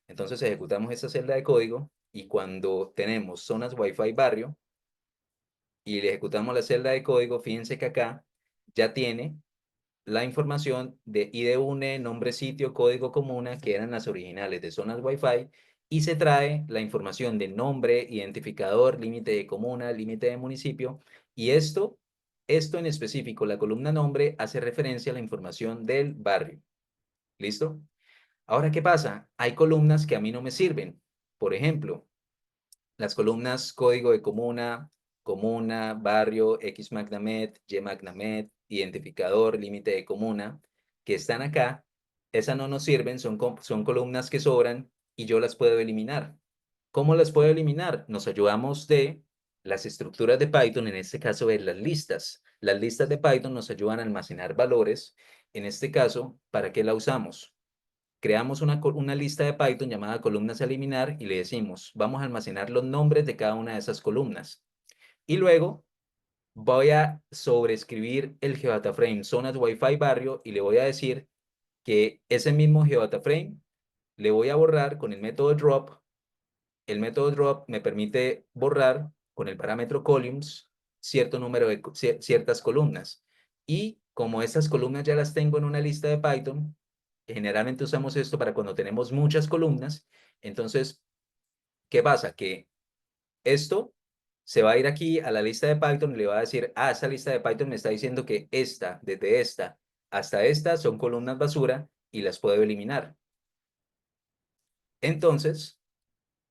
Entonces ejecutamos esta celda de código y cuando tenemos zonas Wi-Fi barrio y le ejecutamos la celda de código, fíjense que acá ya tiene la información de IDUNE, nombre sitio, código comuna, que eran las originales de zonas Wi-Fi, y se trae la información de nombre, identificador, límite de comuna, límite de municipio, y esto en específico, la columna nombre, hace referencia a la información del barrio. ¿Listo? Ahora, ¿qué pasa? Hay columnas que a mí no me sirven. Por ejemplo, las columnas código de comuna, comuna, barrio, X magnamet, Y magnamet, identificador, límite de comuna, que están acá, esas no nos sirven, son columnas que sobran y yo las puedo eliminar. ¿Cómo las puedo eliminar? Nos ayudamos de las estructuras de Python, en este caso de las listas. Las listas de Python nos ayudan a almacenar valores. En este caso, ¿para qué la usamos? Creamos una lista de Python llamada columnas a eliminar y le decimos, vamos a almacenar los nombres de cada una de esas columnas. Y luego voy a sobreescribir el GeoDataFrame zonas Wi-Fi barrio y le voy a decir que ese mismo GeoDataFrame le voy a borrar con el método drop. El método drop me permite borrar con el parámetro columns cierto número de ciertas columnas. Y como estas columnas ya las tengo en una lista de Python, generalmente usamos esto para cuando tenemos muchas columnas. Entonces, ¿qué pasa? Que esto se va a ir aquí a la lista de Python y le va a decir, esa lista de Python me está diciendo que desde esta hasta esta son columnas basura y las puedo eliminar. Entonces,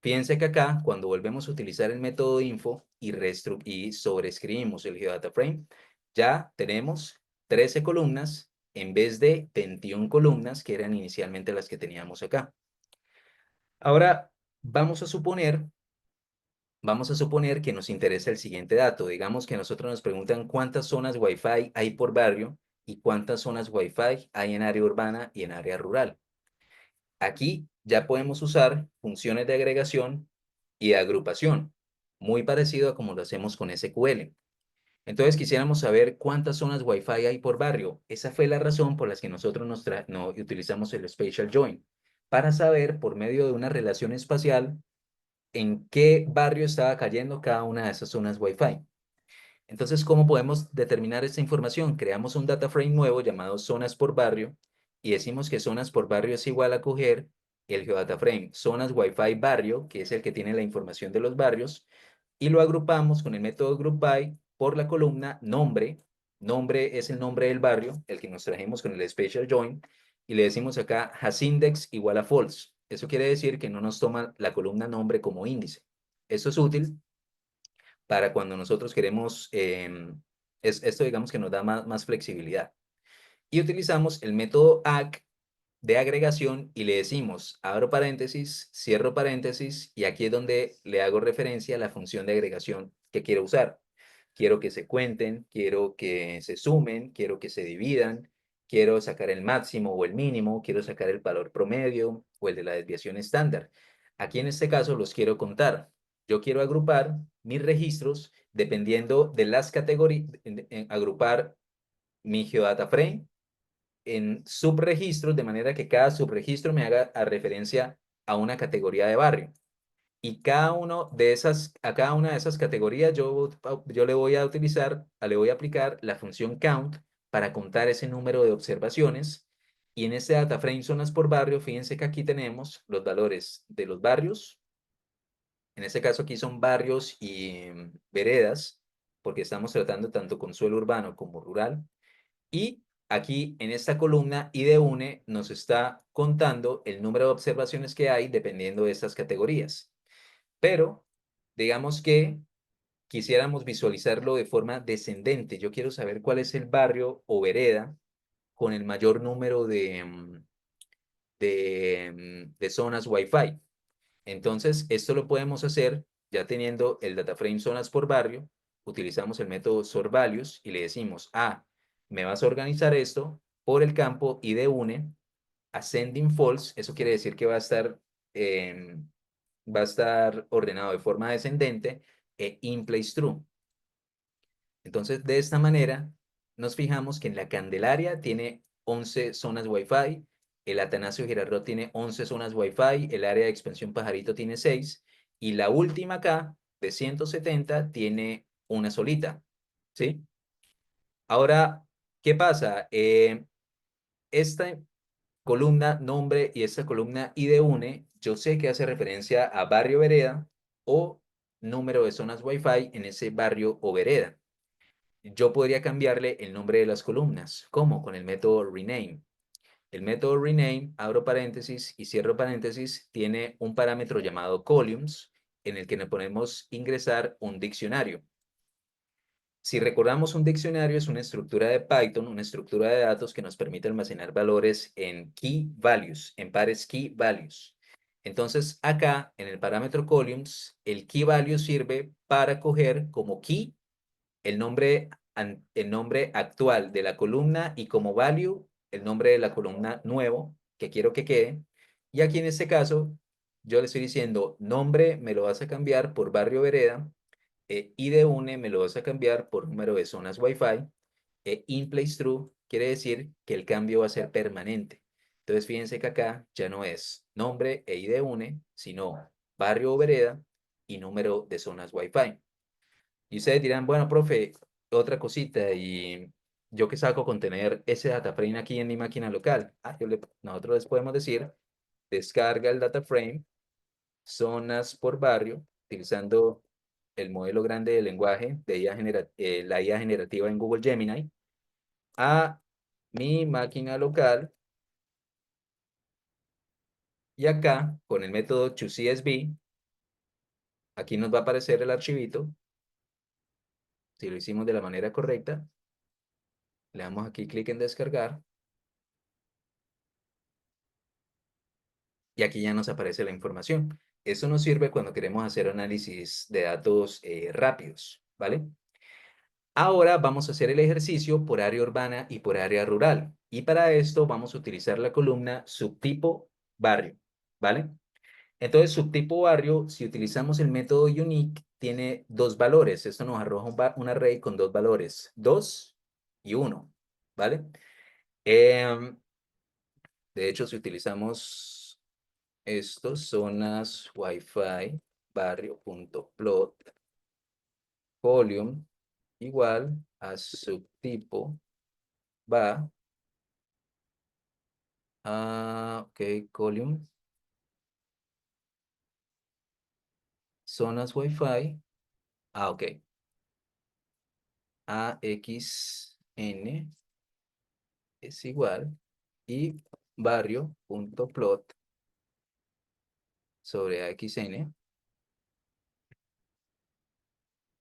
fíjense que acá, cuando volvemos a utilizar el método info y sobreescribimos el GeoDataFrame, ya tenemos 13 columnas en vez de 21 columnas que eran inicialmente las que teníamos acá. Ahora, vamos a suponer que nos interesa el siguiente dato. Digamos que a nosotros nos preguntan cuántas zonas Wi-Fi hay por barrio y cuántas zonas Wi-Fi hay en área urbana y en área rural. Aquí ya podemos usar funciones de agregación y de agrupación, muy parecido a como lo hacemos con SQL. Entonces quisiéramos saber cuántas zonas Wi-Fi hay por barrio. Esa fue la razón por la que nosotros no utilizamos el Spatial Join, para saber por medio de una relación espacial en qué barrio estaba cayendo cada una de esas zonas Wi-Fi. Entonces, ¿cómo podemos determinar esta información? Creamos un data frame nuevo llamado zonas por barrio y decimos que zonas por barrio es igual a coger el geodata frame zonas Wi-Fi barrio, que es el que tiene la información de los barrios, y lo agrupamos con el método group by por la columna nombre. Nombre es el nombre del barrio, el que nos trajimos con el special join, y le decimos acá hasIndex igual a false. Eso quiere decir que no nos toma la columna nombre como índice. Esto es útil para cuando nosotros queremos, esto digamos que nos da más flexibilidad. Y utilizamos el método AG de agregación y le decimos, abro paréntesis, cierro paréntesis, y aquí es donde le hago referencia a la función de agregación que quiero usar. Quiero que se cuenten, quiero que se sumen, quiero que se dividan, quiero sacar el máximo o el mínimo, quiero sacar el valor promedio o el de la desviación estándar. Aquí en este caso los quiero contar. Yo quiero agrupar mis registros dependiendo de las categorías, agrupar mi geodata frame en subregistros, de manera que cada subregistro me haga a referencia a una categoría de barrio. Y a cada una de esas categorías yo le voy a aplicar la función count para contar ese número de observaciones. Y en este data frame zonas por barrio, fíjense que aquí tenemos los valores de los barrios. En este caso aquí son barrios y veredas, porque estamos tratando tanto con suelo urbano como rural. Y aquí en esta columna IDUNE nos está contando el número de observaciones que hay dependiendo de estas categorías. Pero digamos que quisiéramos visualizarlo de forma descendente. Yo quiero saber cuál es el barrio o vereda con el mayor número de zonas Wi-Fi. Entonces, esto lo podemos hacer ya teniendo el data frame zonas por barrio. Utilizamos el método sortValues y le decimos, me vas a organizar esto por el campo IDUNE, ascending false. Eso quiere decir que va a estar ordenado de forma descendente, in place true. Entonces, de esta manera, nos fijamos que en la Candelaria tiene 11 zonas Wi-Fi, el Atanasio Girardot tiene 11 zonas Wi-Fi, el área de expansión Pajarito tiene 6, y la última acá, de 170, tiene una solita, ¿sí? Ahora, ¿qué pasa? Esta columna nombre y esta columna IDUNE, yo sé que hace referencia a barrio vereda o número de zonas Wi-Fi en ese barrio o vereda. Yo podría cambiarle el nombre de las columnas. ¿Cómo? Con el método rename. El método rename, abro paréntesis y cierro paréntesis, tiene un parámetro llamado columns en el que le podemos ingresar un diccionario. Si recordamos, un diccionario es una estructura de Python, una estructura de datos que nos permite almacenar valores en key values, en pares key values. Entonces, acá en el parámetro columns, el key value sirve para coger como key el nombre actual de la columna y como value el nombre de la columna nuevo que quiero que quede. Y aquí en este caso, yo le estoy diciendo nombre me lo vas a cambiar por barrio vereda, IDUNE me lo vas a cambiar por número de zonas Wi-Fi, in place true quiere decir que el cambio va a ser permanente. Entonces fíjense que acá ya no es nombre e IDUNE, sino barrio o vereda y número de zonas Wi-Fi. Y ustedes dirán, bueno, profe, otra cosita, y yo qué saco con tener ese data frame aquí en mi máquina local. Nosotros les podemos decir, descarga el data frame, zonas por barrio, utilizando el modelo grande de lenguaje de la IA generativa en Google Gemini, a mi máquina local, y acá, con el método toCSV, aquí nos va a aparecer el archivito, si lo hicimos de la manera correcta, le damos aquí clic en descargar, y aquí ya nos aparece la información. Eso nos sirve cuando queremos hacer análisis de datos rápidos, ¿vale? Ahora vamos a hacer el ejercicio por área urbana y por área rural. Y para esto vamos a utilizar la columna subtipo barrio, ¿vale? Entonces, subtipo barrio, si utilizamos el método unique, tiene dos valores. Esto nos arroja un array con dos valores, 2 y 1, ¿vale? Em, de hecho, si utilizamos estos zonas Wi-Fi barrio.plot volume igual a subtipo va a, ok, column, zonas Wi-Fi, ok, AXN es igual y barrio.plot sobre AXN,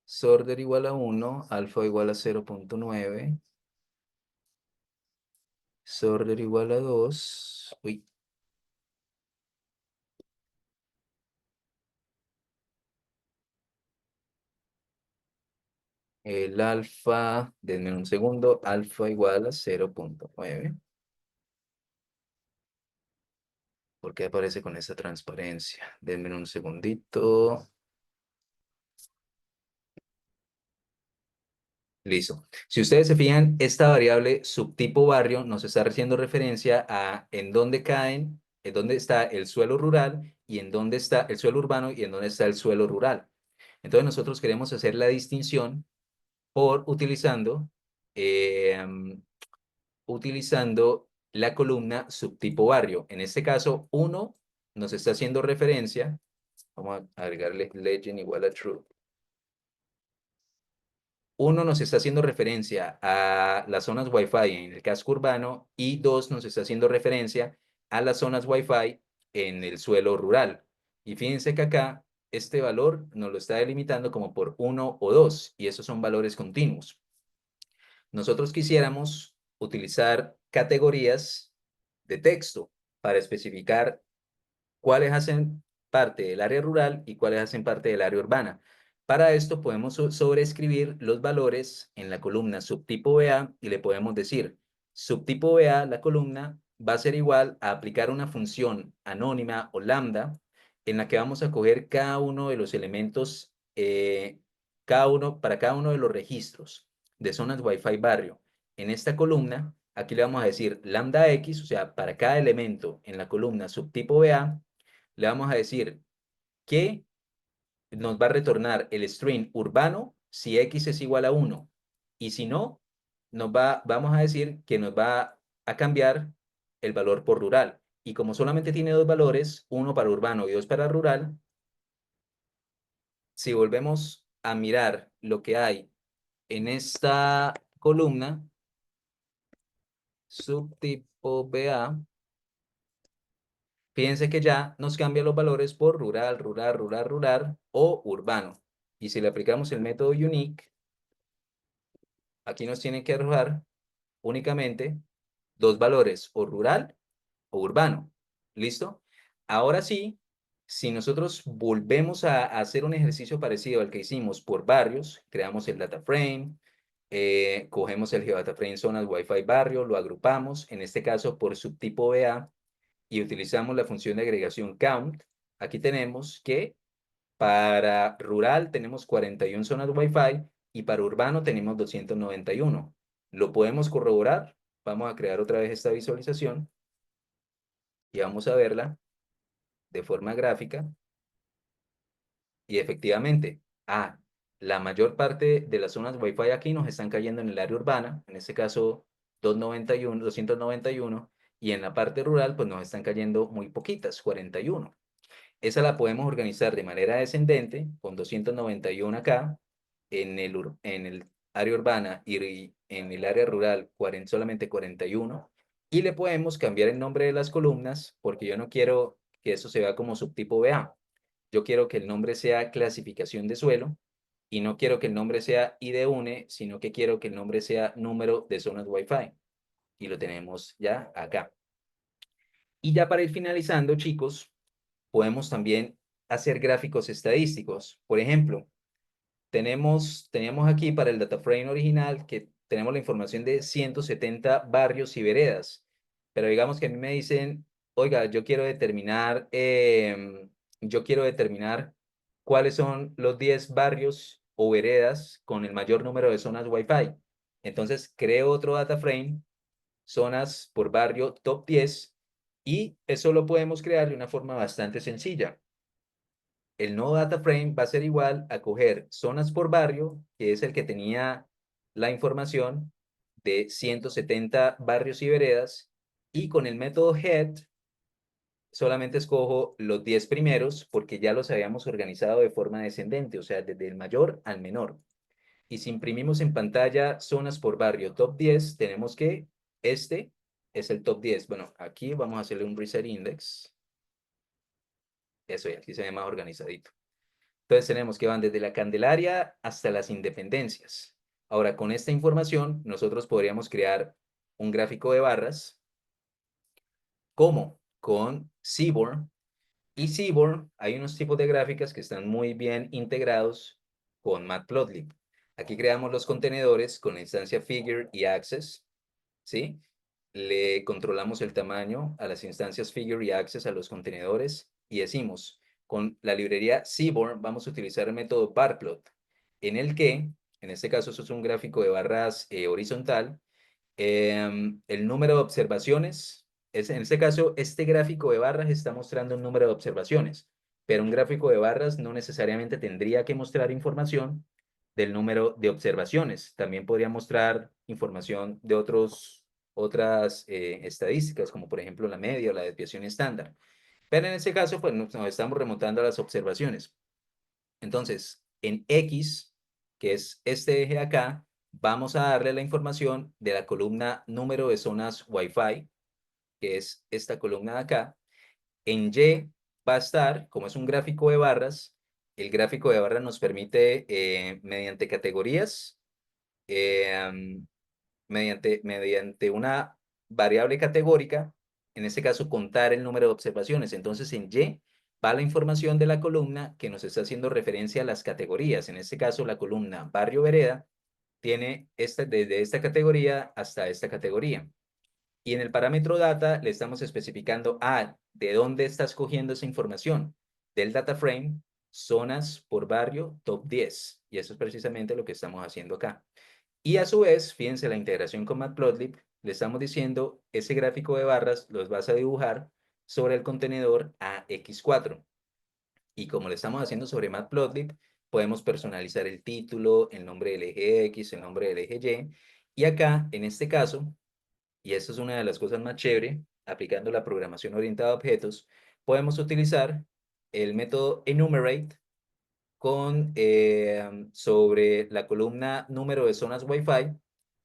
sorder igual a 1, alfa igual a 0.9, sorder igual a 2, uy, el alfa, denme un segundo, alfa igual a 0.9. ¿Por qué aparece con esa transparencia? Denme un segundito. Listo. Si ustedes se fijan, esta variable subtipo barrio nos está haciendo referencia a en dónde caen, en dónde está el suelo rural y en dónde está el suelo urbano y en dónde está el suelo rural. Entonces nosotros queremos hacer la distinción por utilizando la columna subtipo barrio. En este caso, uno nos está haciendo referencia, vamos a agregarle legend igual a true. Uno nos está haciendo referencia a las zonas Wi-Fi en el casco urbano y dos nos está haciendo referencia a las zonas Wi-Fi en el suelo rural. Y fíjense que acá este valor nos lo está delimitando como por 1 o 2 y esos son valores continuos. Nosotros quisiéramos utilizar categorías de texto para especificar cuáles hacen parte del área rural y cuáles hacen parte del área urbana. Para esto podemos sobreescribir los valores en la columna subtipo BA y le podemos decir, subtipo BA, la columna, va a ser igual a aplicar una función anónima o lambda en la que vamos a coger cada uno de los elementos, para cada uno de los registros de zonas Wi-Fi barrio. En esta columna, aquí le vamos a decir lambda X, o sea, para cada elemento en la columna subtipo BA, le vamos a decir que nos va a retornar el string urbano si X es igual a 1. Y si no, vamos a decir que nos va a cambiar el valor por rural. Y como solamente tiene dos valores, uno para urbano y dos para rural, si volvemos a mirar lo que hay en esta columna, subtipo BA, fíjense que ya nos cambia los valores por rural, rural, rural, rural o urbano. Y si le aplicamos el método unique, aquí nos tiene que arrojar únicamente dos valores, o rural o urbano. ¿Listo? Ahora sí, Si nosotros volvemos a hacer un ejercicio parecido al que hicimos por barrios, creamos el data frame, cogemos el geodata frame zonas Wi-Fi barrio, lo agrupamos, en este caso por subtipo BA, y utilizamos la función de agregación count. Aquí tenemos que para rural tenemos 41 zonas Wi-Fi y para urbano tenemos 291. ¿Lo podemos corroborar? Vamos a crear otra vez esta visualización y vamos a verla de forma gráfica. Y efectivamente, la mayor parte de las zonas Wi-Fi aquí nos están cayendo en el área urbana, en este caso 291, 291, y en la parte rural pues nos están cayendo muy poquitas, 41. Esa la podemos organizar de manera descendente, con 291 acá, en el área urbana y en el área rural solamente 41, y le podemos cambiar el nombre de las columnas, porque yo no quiero que eso se vea como subtipo BA. Yo quiero que el nombre sea clasificación de suelo y no quiero que el nombre sea IDUNE, sino que quiero que el nombre sea número de zonas Wi-Fi. Y lo tenemos ya acá. Y ya para ir finalizando, chicos, podemos también hacer gráficos estadísticos. Por ejemplo, teníamos aquí para el data frame original que tenemos la información de 170 barrios y veredas, pero digamos que a mí me dicen, oiga, yo quiero determinar cuáles son los 10 barrios o veredas con el mayor número de zonas Wi-Fi. Entonces creo otro data frame, zonas por barrio top 10, y eso lo podemos crear de una forma bastante sencilla. El nuevo data frame va a ser igual a coger zonas por barrio, que es el que tenía la información de 170 barrios y veredas, y con el método head solamente escojo los 10 primeros porque ya los habíamos organizado de forma descendente, o sea, desde el mayor al menor. Y si imprimimos en pantalla zonas por barrio top 10, tenemos que este es el top 10. Bueno, aquí vamos a hacerle un reset index. Eso ya, aquí se ve más organizadito. Entonces tenemos que van desde la Candelaria hasta las Independencias. Ahora, con esta información, nosotros podríamos crear un gráfico de barras. ¿Cómo? Con Seaborn. Y Seaborn, hay unos tipos de gráficas que están muy bien integrados con Matplotlib. Aquí creamos los contenedores con la instancia Figure y Access, ¿sí? Le controlamos el tamaño a las instancias Figure y Access a los contenedores y decimos, con la librería Seaborn vamos a utilizar el método barplot, en el que, en este caso, eso es un gráfico de barras horizontal, el número de observaciones, en este caso, este gráfico de barras está mostrando un número de observaciones, pero un gráfico de barras no necesariamente tendría que mostrar información del número de observaciones. También podría mostrar información de otras estadísticas, como por ejemplo la media o la desviación estándar. Pero en este caso, pues nos estamos remontando a las observaciones. Entonces, en X, que es este eje acá, vamos a darle la información de la columna número de zonas Wi-Fi, que es esta columna de acá. En Y va a estar, como es un gráfico de barras, el gráfico de barras nos permite, mediante categorías, eh, mediante una variable categórica, en este caso contar el número de observaciones. Entonces en Y va la información de la columna que nos está haciendo referencia a las categorías. En este caso la columna barrio vereda tiene desde esta categoría hasta esta categoría. Y en el parámetro data le estamos especificando de dónde estás cogiendo esa información. Del data frame, zonas por barrio top 10. Y eso es precisamente lo que estamos haciendo acá. Y a su vez, fíjense, la integración con Matplotlib, le estamos diciendo, ese gráfico de barras los vas a dibujar sobre el contenedor AX4. Y como lo estamos haciendo sobre Matplotlib, podemos personalizar el título, el nombre del eje X, el nombre del eje Y. Y acá, en este caso, y esto es una de las cosas más chévere, aplicando la programación orientada a objetos, podemos utilizar el método enumerate sobre la columna número de zonas Wi-Fi,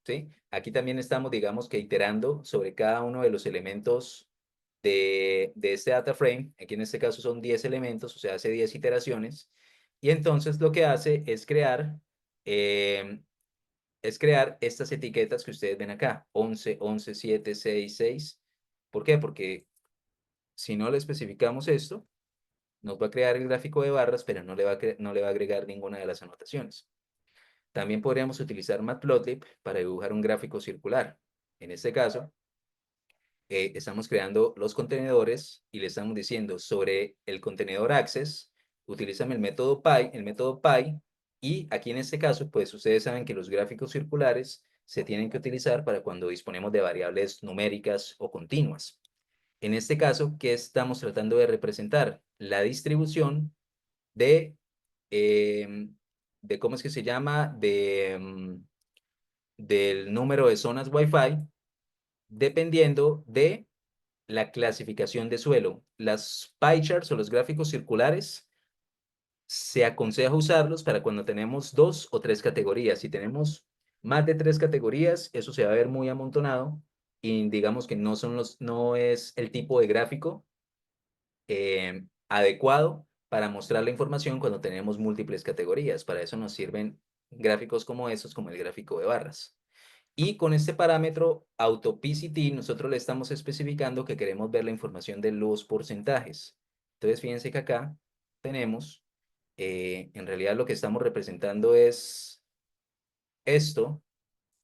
¿sí? Aquí también estamos, digamos que iterando sobre cada uno de los elementos de este data frame. Aquí en este caso son 10 elementos, o sea, hace 10 iteraciones. Y entonces lo que hace eh, es crear estas etiquetas que ustedes ven acá, 11, 11, 7, 6, 6. ¿Por qué? Porque si no le especificamos esto, nos va a crear el gráfico de barras, pero no le va a agregar ninguna de las anotaciones. También podríamos utilizar Matplotlib para dibujar un gráfico circular. En este caso, estamos creando los contenedores y le estamos diciendo sobre el contenedor access, utilízame el método py, y aquí en este caso, pues ustedes saben que los gráficos circulares se tienen que utilizar para cuando disponemos de variables numéricas o continuas. En este caso, ¿qué estamos tratando de representar? La distribución de, em, ¿cómo es que se llama? Del número de zonas Wi-Fi, dependiendo de la clasificación de suelo. Las pie charts o los gráficos circulares se aconseja usarlos para cuando tenemos 2 o 3 categorías. Si tenemos más de 3 categorías, eso se va a ver muy amontonado y digamos que no es el tipo de gráfico adecuado para mostrar la información cuando tenemos múltiples categorías. Para eso nos sirven gráficos como estos, como el gráfico de barras. Y con este parámetro AutoPCT, nosotros le estamos especificando que queremos ver la información de los porcentajes. Entonces, fíjense que acá tenemos, en realidad lo que estamos representando es esto,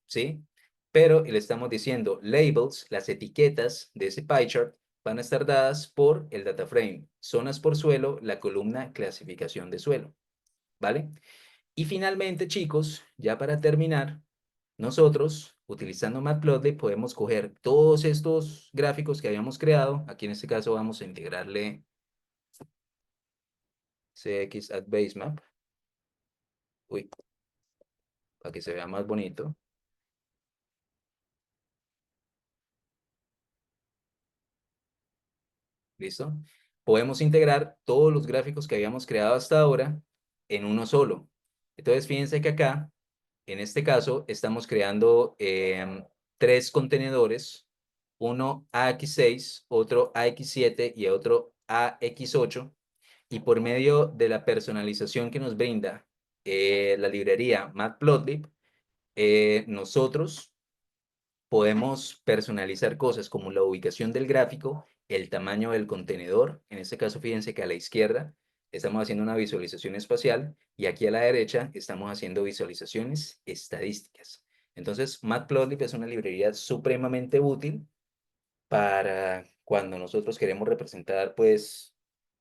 ¿sí? Pero le estamos diciendo labels, las etiquetas de ese pie chart van a estar dadas por el data frame, zonas por suelo, la columna clasificación de suelo, ¿vale? Y finalmente, chicos, ya para terminar, nosotros, utilizando Matplotlib, podemos coger todos estos gráficos que habíamos creado. Aquí en este caso vamos a integrarle CX at basemap. Uy, para que se vea más bonito. ¿Listo? Podemos integrar todos los gráficos que habíamos creado hasta ahora en uno solo. Entonces, fíjense que acá, en este caso, estamos creando 3 contenedores, uno AX6, otro AX7 y otro AX8. Y por medio de la personalización que nos brinda la librería Matplotlib, nosotros podemos personalizar cosas como la ubicación del gráfico, el tamaño del contenedor. En este caso, fíjense que a la izquierda estamos haciendo una visualización espacial y aquí a la derecha estamos haciendo visualizaciones estadísticas. Entonces, Matplotlib es una librería supremamente útil para cuando nosotros queremos representar, pues,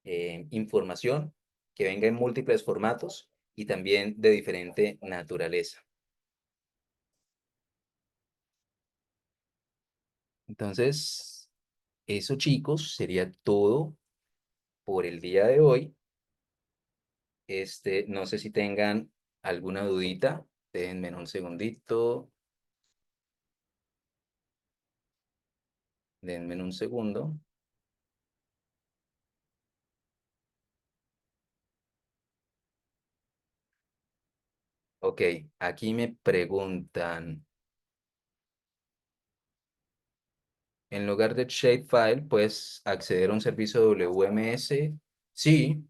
información que venga en múltiples formatos y también de diferente naturaleza. Entonces, eso, chicos, sería todo por el día de hoy. No sé si tengan alguna dudita. Déjenme un segundito. Denme un segundo. Ok, aquí me preguntan, en lugar de shapefile, ¿puedes acceder a un servicio WMS? Sí,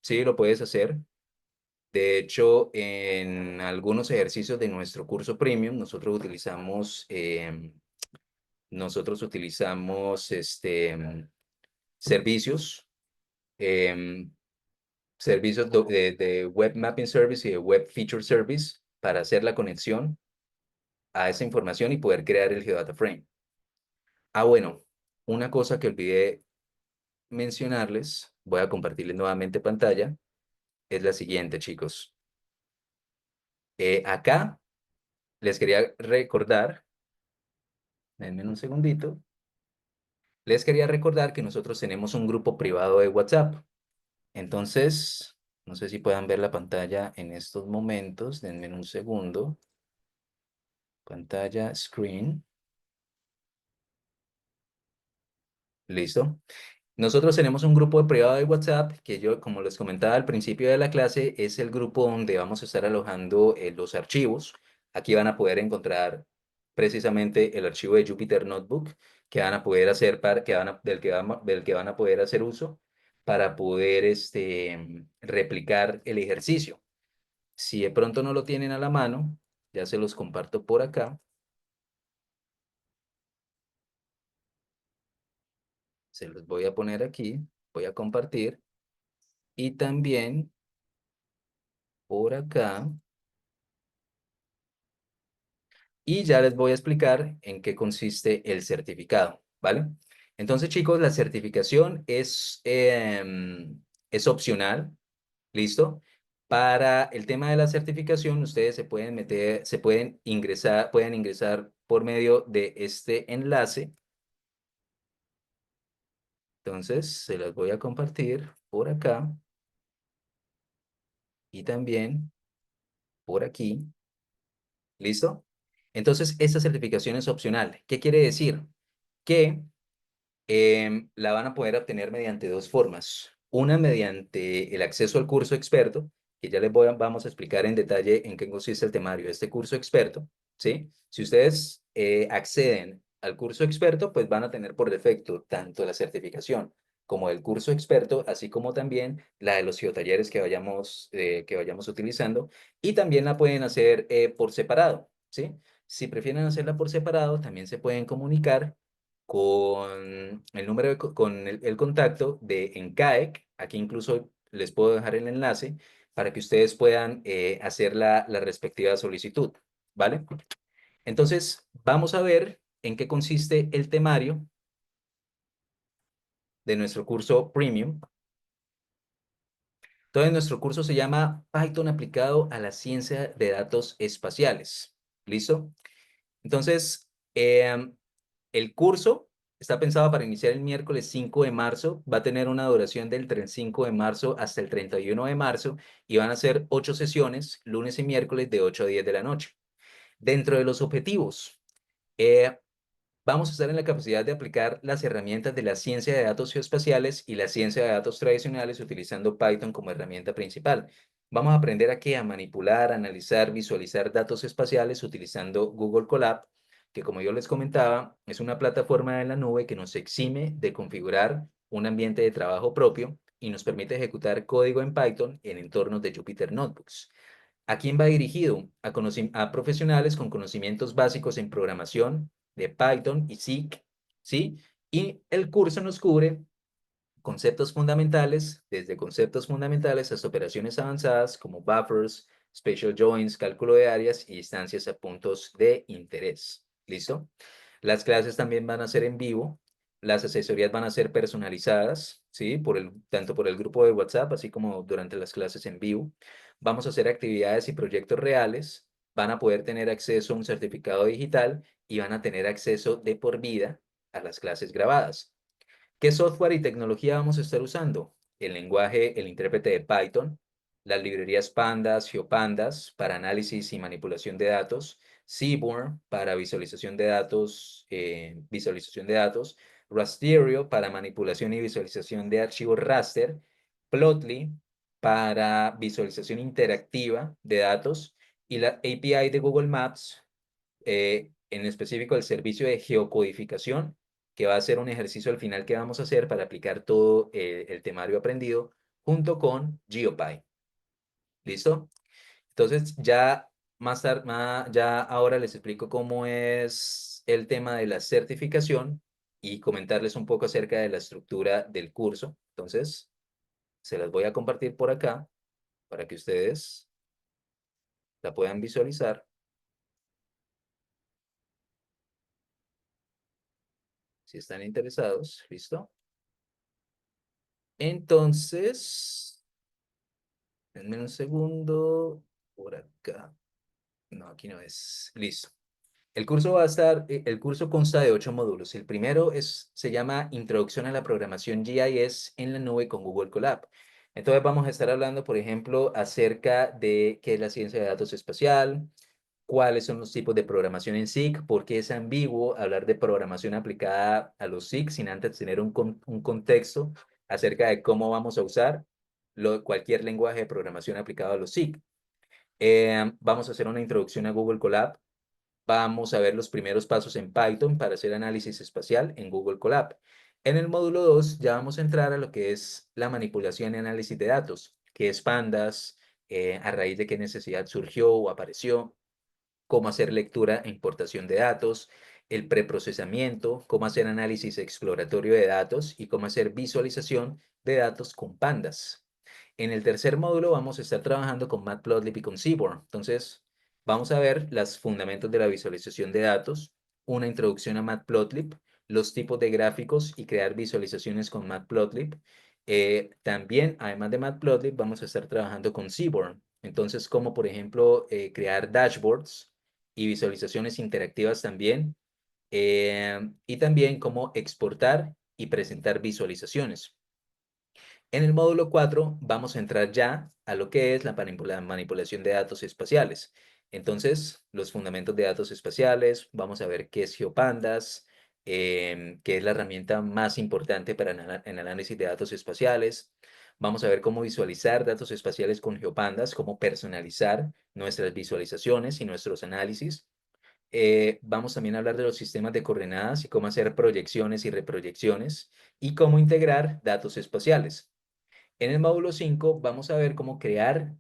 sí, lo puedes hacer. De hecho, en algunos ejercicios de nuestro curso premium, nosotros utilizamos servicios, em, servicios de Web Mapping Service y de Web Feature Service para hacer la conexión a esa información y poder crear el Geodata Frame. Ah, bueno, una cosa que olvidé mencionarles, voy a compartirles nuevamente pantalla, es la siguiente, chicos. Acá les quería recordar, denme un segundito, les quería recordar que nosotros tenemos un grupo privado de WhatsApp. Entonces, no sé si puedan ver la pantalla en estos momentos, denme un segundo. Pantalla, screen, listo. Nosotros tenemos un grupo privado de WhatsApp que yo, como les comentaba al principio de la clase, es el grupo donde vamos a estar alojando los archivos. Aquí van a poder encontrar precisamente el archivo de Jupyter Notebook que van a poder hacer del que van a poder hacer uso para poder replicar el ejercicio. Si de pronto no lo tienen a la mano, ya se los comparto por acá. Se los voy a poner aquí. Voy a compartir. Y también por acá. Y ya les voy a explicar en qué consiste el certificado, ¿vale? Entonces, chicos, la certificación es opcional, ¿listo? Para el tema de la certificación, ustedes se pueden meter, pueden ingresar por medio de este enlace. Entonces, se los voy a compartir por acá y también por aquí, ¿listo? Entonces, esta certificación es opcional. ¿Qué quiere decir? Que la van a poder obtener mediante dos formas. Una mediante el acceso al curso experto, que ya vamos a explicar en detalle en qué consiste el temario de este curso experto, ¿sí? Si ustedes acceden al curso experto, pues van a tener por defecto tanto la certificación como el curso experto, así como también la de los geotalleres que vayamos utilizando, y también la pueden hacer por separado, ¿sí? Si prefieren hacerla por separado, también se pueden comunicar con el número con el contacto de ENCAEC. Aquí incluso les puedo dejar el enlace para que ustedes puedan hacer la respectiva solicitud, ¿vale? Entonces, vamos a ver en qué consiste el temario de nuestro curso Premium. Entonces, nuestro curso se llama Python aplicado a la ciencia de datos espaciales. ¿Listo? Entonces, el curso está pensado para iniciar el miércoles 5 de marzo, va a tener una duración del 5 de marzo hasta el 31 de marzo y van a ser 8 sesiones, lunes y miércoles de 8 a 10 de la noche. Dentro de los objetivos, eh, vamos a estar en la capacidad de aplicar las herramientas de la ciencia de datos geoespaciales y la ciencia de datos tradicionales utilizando Python como herramienta principal. Vamos a aprender aquí a manipular, analizar, visualizar datos espaciales utilizando Google Colab, que como yo les comentaba, es una plataforma en la nube que nos exime de configurar un ambiente de trabajo propio y nos permite ejecutar código en Python en entornos de Jupyter Notebooks. ¿A quién va dirigido? A profesionales con conocimientos básicos en programación de Python y SIC, ¿sí? Y el curso nos cubre conceptos fundamentales, desde conceptos fundamentales hasta operaciones avanzadas como buffers, special joins, cálculo de áreas y instancias a puntos de interés. ¿Listo? Las clases también van a ser en vivo. Las asesorías van a ser personalizadas, ¿sí? Tanto por el grupo de WhatsApp, así como durante las clases en vivo. Vamos a hacer actividades y proyectos reales. Van a poder tener acceso a un certificado digital y van a tener acceso de por vida a las clases grabadas. ¿Qué software y tecnología vamos a estar usando? El lenguaje, el intérprete de Python, las librerías Pandas, GeoPandas para análisis y manipulación de datos, Seaborn para visualización de datos, Rasterio para manipulación y visualización de archivos raster, Plotly para visualización interactiva de datos y la API de Google Maps, en específico el servicio de geocodificación, que va a ser un ejercicio al final que vamos a hacer para aplicar todo el temario aprendido junto con GeoPy. ¿Listo? Entonces, ya más tarde, ya ahora les explico cómo es el tema de la certificación y comentarles un poco acerca de la estructura del curso. Entonces, se las voy a compartir por acá para que ustedes la puedan visualizar si están interesados. ¿Listo? Entonces, denme un segundo. Por acá. No, aquí no es. Listo. El curso consta de 8 módulos. El primero se llama Introducción a la Programación GIS en la nube con Google Colab. Entonces vamos a estar hablando, por ejemplo, acerca de qué es la ciencia de datos espacial, cuáles son los tipos de programación en SIG, por qué es ambiguo hablar de programación aplicada a los SIG sin antes tener un contexto acerca de cómo vamos a usar cualquier lenguaje de programación aplicado a los SIG. Vamos a hacer una introducción a Google Colab. Vamos a ver los primeros pasos en Python para hacer análisis espacial en Google Colab. En el módulo 2 ya vamos a entrar a lo que es la manipulación y análisis de datos, qué es Pandas, a raíz de qué necesidad surgió o apareció, cómo hacer lectura e importación de datos, el preprocesamiento, cómo hacer análisis exploratorio de datos y cómo hacer visualización de datos con Pandas. En el tercer módulo vamos a estar trabajando con Matplotlib y con Seaborn. Entonces, vamos a ver los fundamentos de la visualización de datos, una introducción a Matplotlib, los tipos de gráficos y crear visualizaciones con Matplotlib. También, además de Matplotlib, vamos a estar trabajando con Seaborn. Entonces, como por ejemplo, crear dashboards y visualizaciones interactivas también. Y también cómo exportar y presentar visualizaciones. En el módulo 4 vamos a entrar ya a lo que es la manipulación de datos espaciales. Entonces, los fundamentos de datos espaciales, vamos a ver qué es GeoPandas, que es la herramienta más importante para el análisis de datos espaciales. Vamos a ver cómo visualizar datos espaciales con GeoPandas, cómo personalizar nuestras visualizaciones y nuestros análisis. Vamos también a hablar de los sistemas de coordenadas y cómo hacer proyecciones y reproyecciones y cómo integrar datos espaciales. En el módulo 5 vamos a ver cómo crear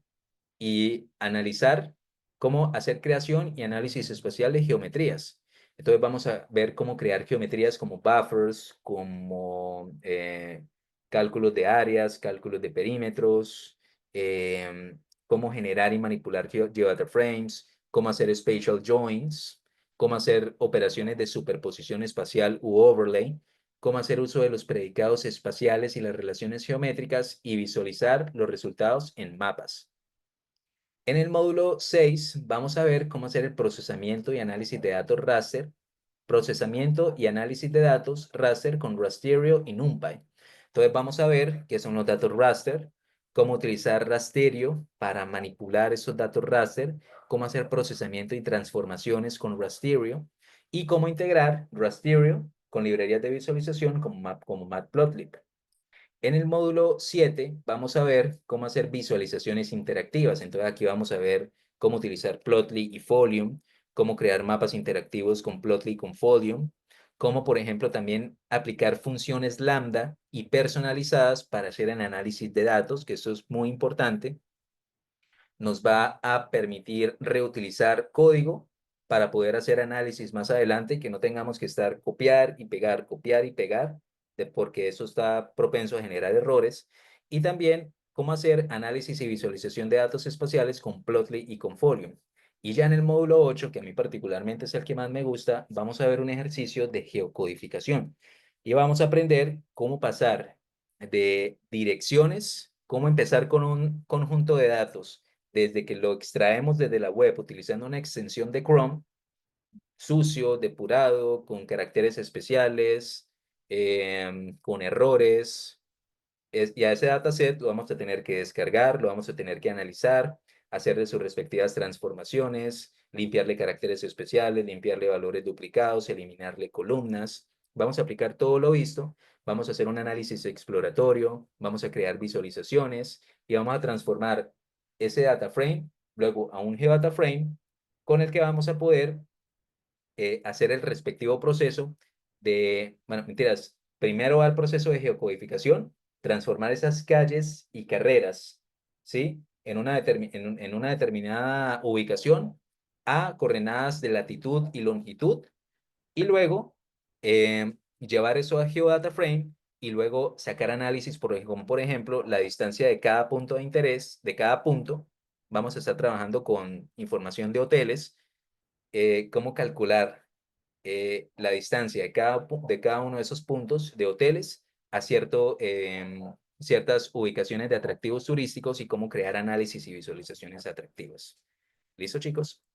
y analizar, cómo hacer creación y análisis espacial de geometrías. Entonces vamos a ver cómo crear geometrías como buffers, como cálculos de áreas, cálculos de perímetros, cómo generar y manipular geodata frames, cómo hacer spatial joins, cómo hacer operaciones de superposición espacial u overlay, cómo hacer uso de los predicados espaciales y las relaciones geométricas y visualizar los resultados en mapas. En el módulo 6 vamos a ver cómo hacer el procesamiento y análisis de datos raster, procesamiento y análisis de datos raster con Rasterio y NumPy. Entonces vamos a ver qué son los datos raster, cómo utilizar Rasterio para manipular esos datos raster, cómo hacer procesamiento y transformaciones con Rasterio y cómo integrar Rasterio con librerías de visualización como Matplotlib. En el módulo 7 vamos a ver cómo hacer visualizaciones interactivas. Entonces aquí vamos a ver cómo utilizar Plotly y Folium, cómo crear mapas interactivos con Plotly y con Folium, cómo por ejemplo también aplicar funciones lambda y personalizadas para hacer el análisis de datos, que eso es muy importante. Nos va a permitir reutilizar código para poder hacer análisis más adelante y que no tengamos que estar copiar y pegar, porque eso está propenso a generar errores. Y también cómo hacer análisis y visualización de datos espaciales con Plotly y con Folium. Y ya en el módulo 8, que a mí particularmente es el que más me gusta, vamos a ver un ejercicio de geocodificación. Y vamos a aprender cómo pasar de direcciones, cómo empezar con un conjunto de datos desde que lo extraemos desde la web utilizando una extensión de Chrome, sucio, depurado, con caracteres especiales, con errores, y a ese dataset lo vamos a tener que descargar, lo vamos a tener que analizar, hacerle sus respectivas transformaciones, limpiarle caracteres especiales, limpiarle valores duplicados, eliminarle columnas. Vamos a aplicar todo lo visto, vamos a hacer un análisis exploratorio, vamos a crear visualizaciones y vamos a transformar ese data frame luego a un geodata frame con el que vamos a poder hacer el respectivo proceso de, bueno, mentiras, primero va el proceso de geocodificación, transformar esas calles y carreras, ¿sí? En una determinada ubicación a coordenadas de latitud y longitud, y luego llevar eso a Geodata Frame y luego sacar análisis, como por ejemplo la distancia de cada punto de interés, de cada punto. Vamos a estar trabajando con información de hoteles, cómo calcular la distancia de cada uno de esos puntos de hoteles a ciertas ubicaciones de atractivos turísticos y cómo crear análisis y visualizaciones atractivas. ¿Listo, chicos?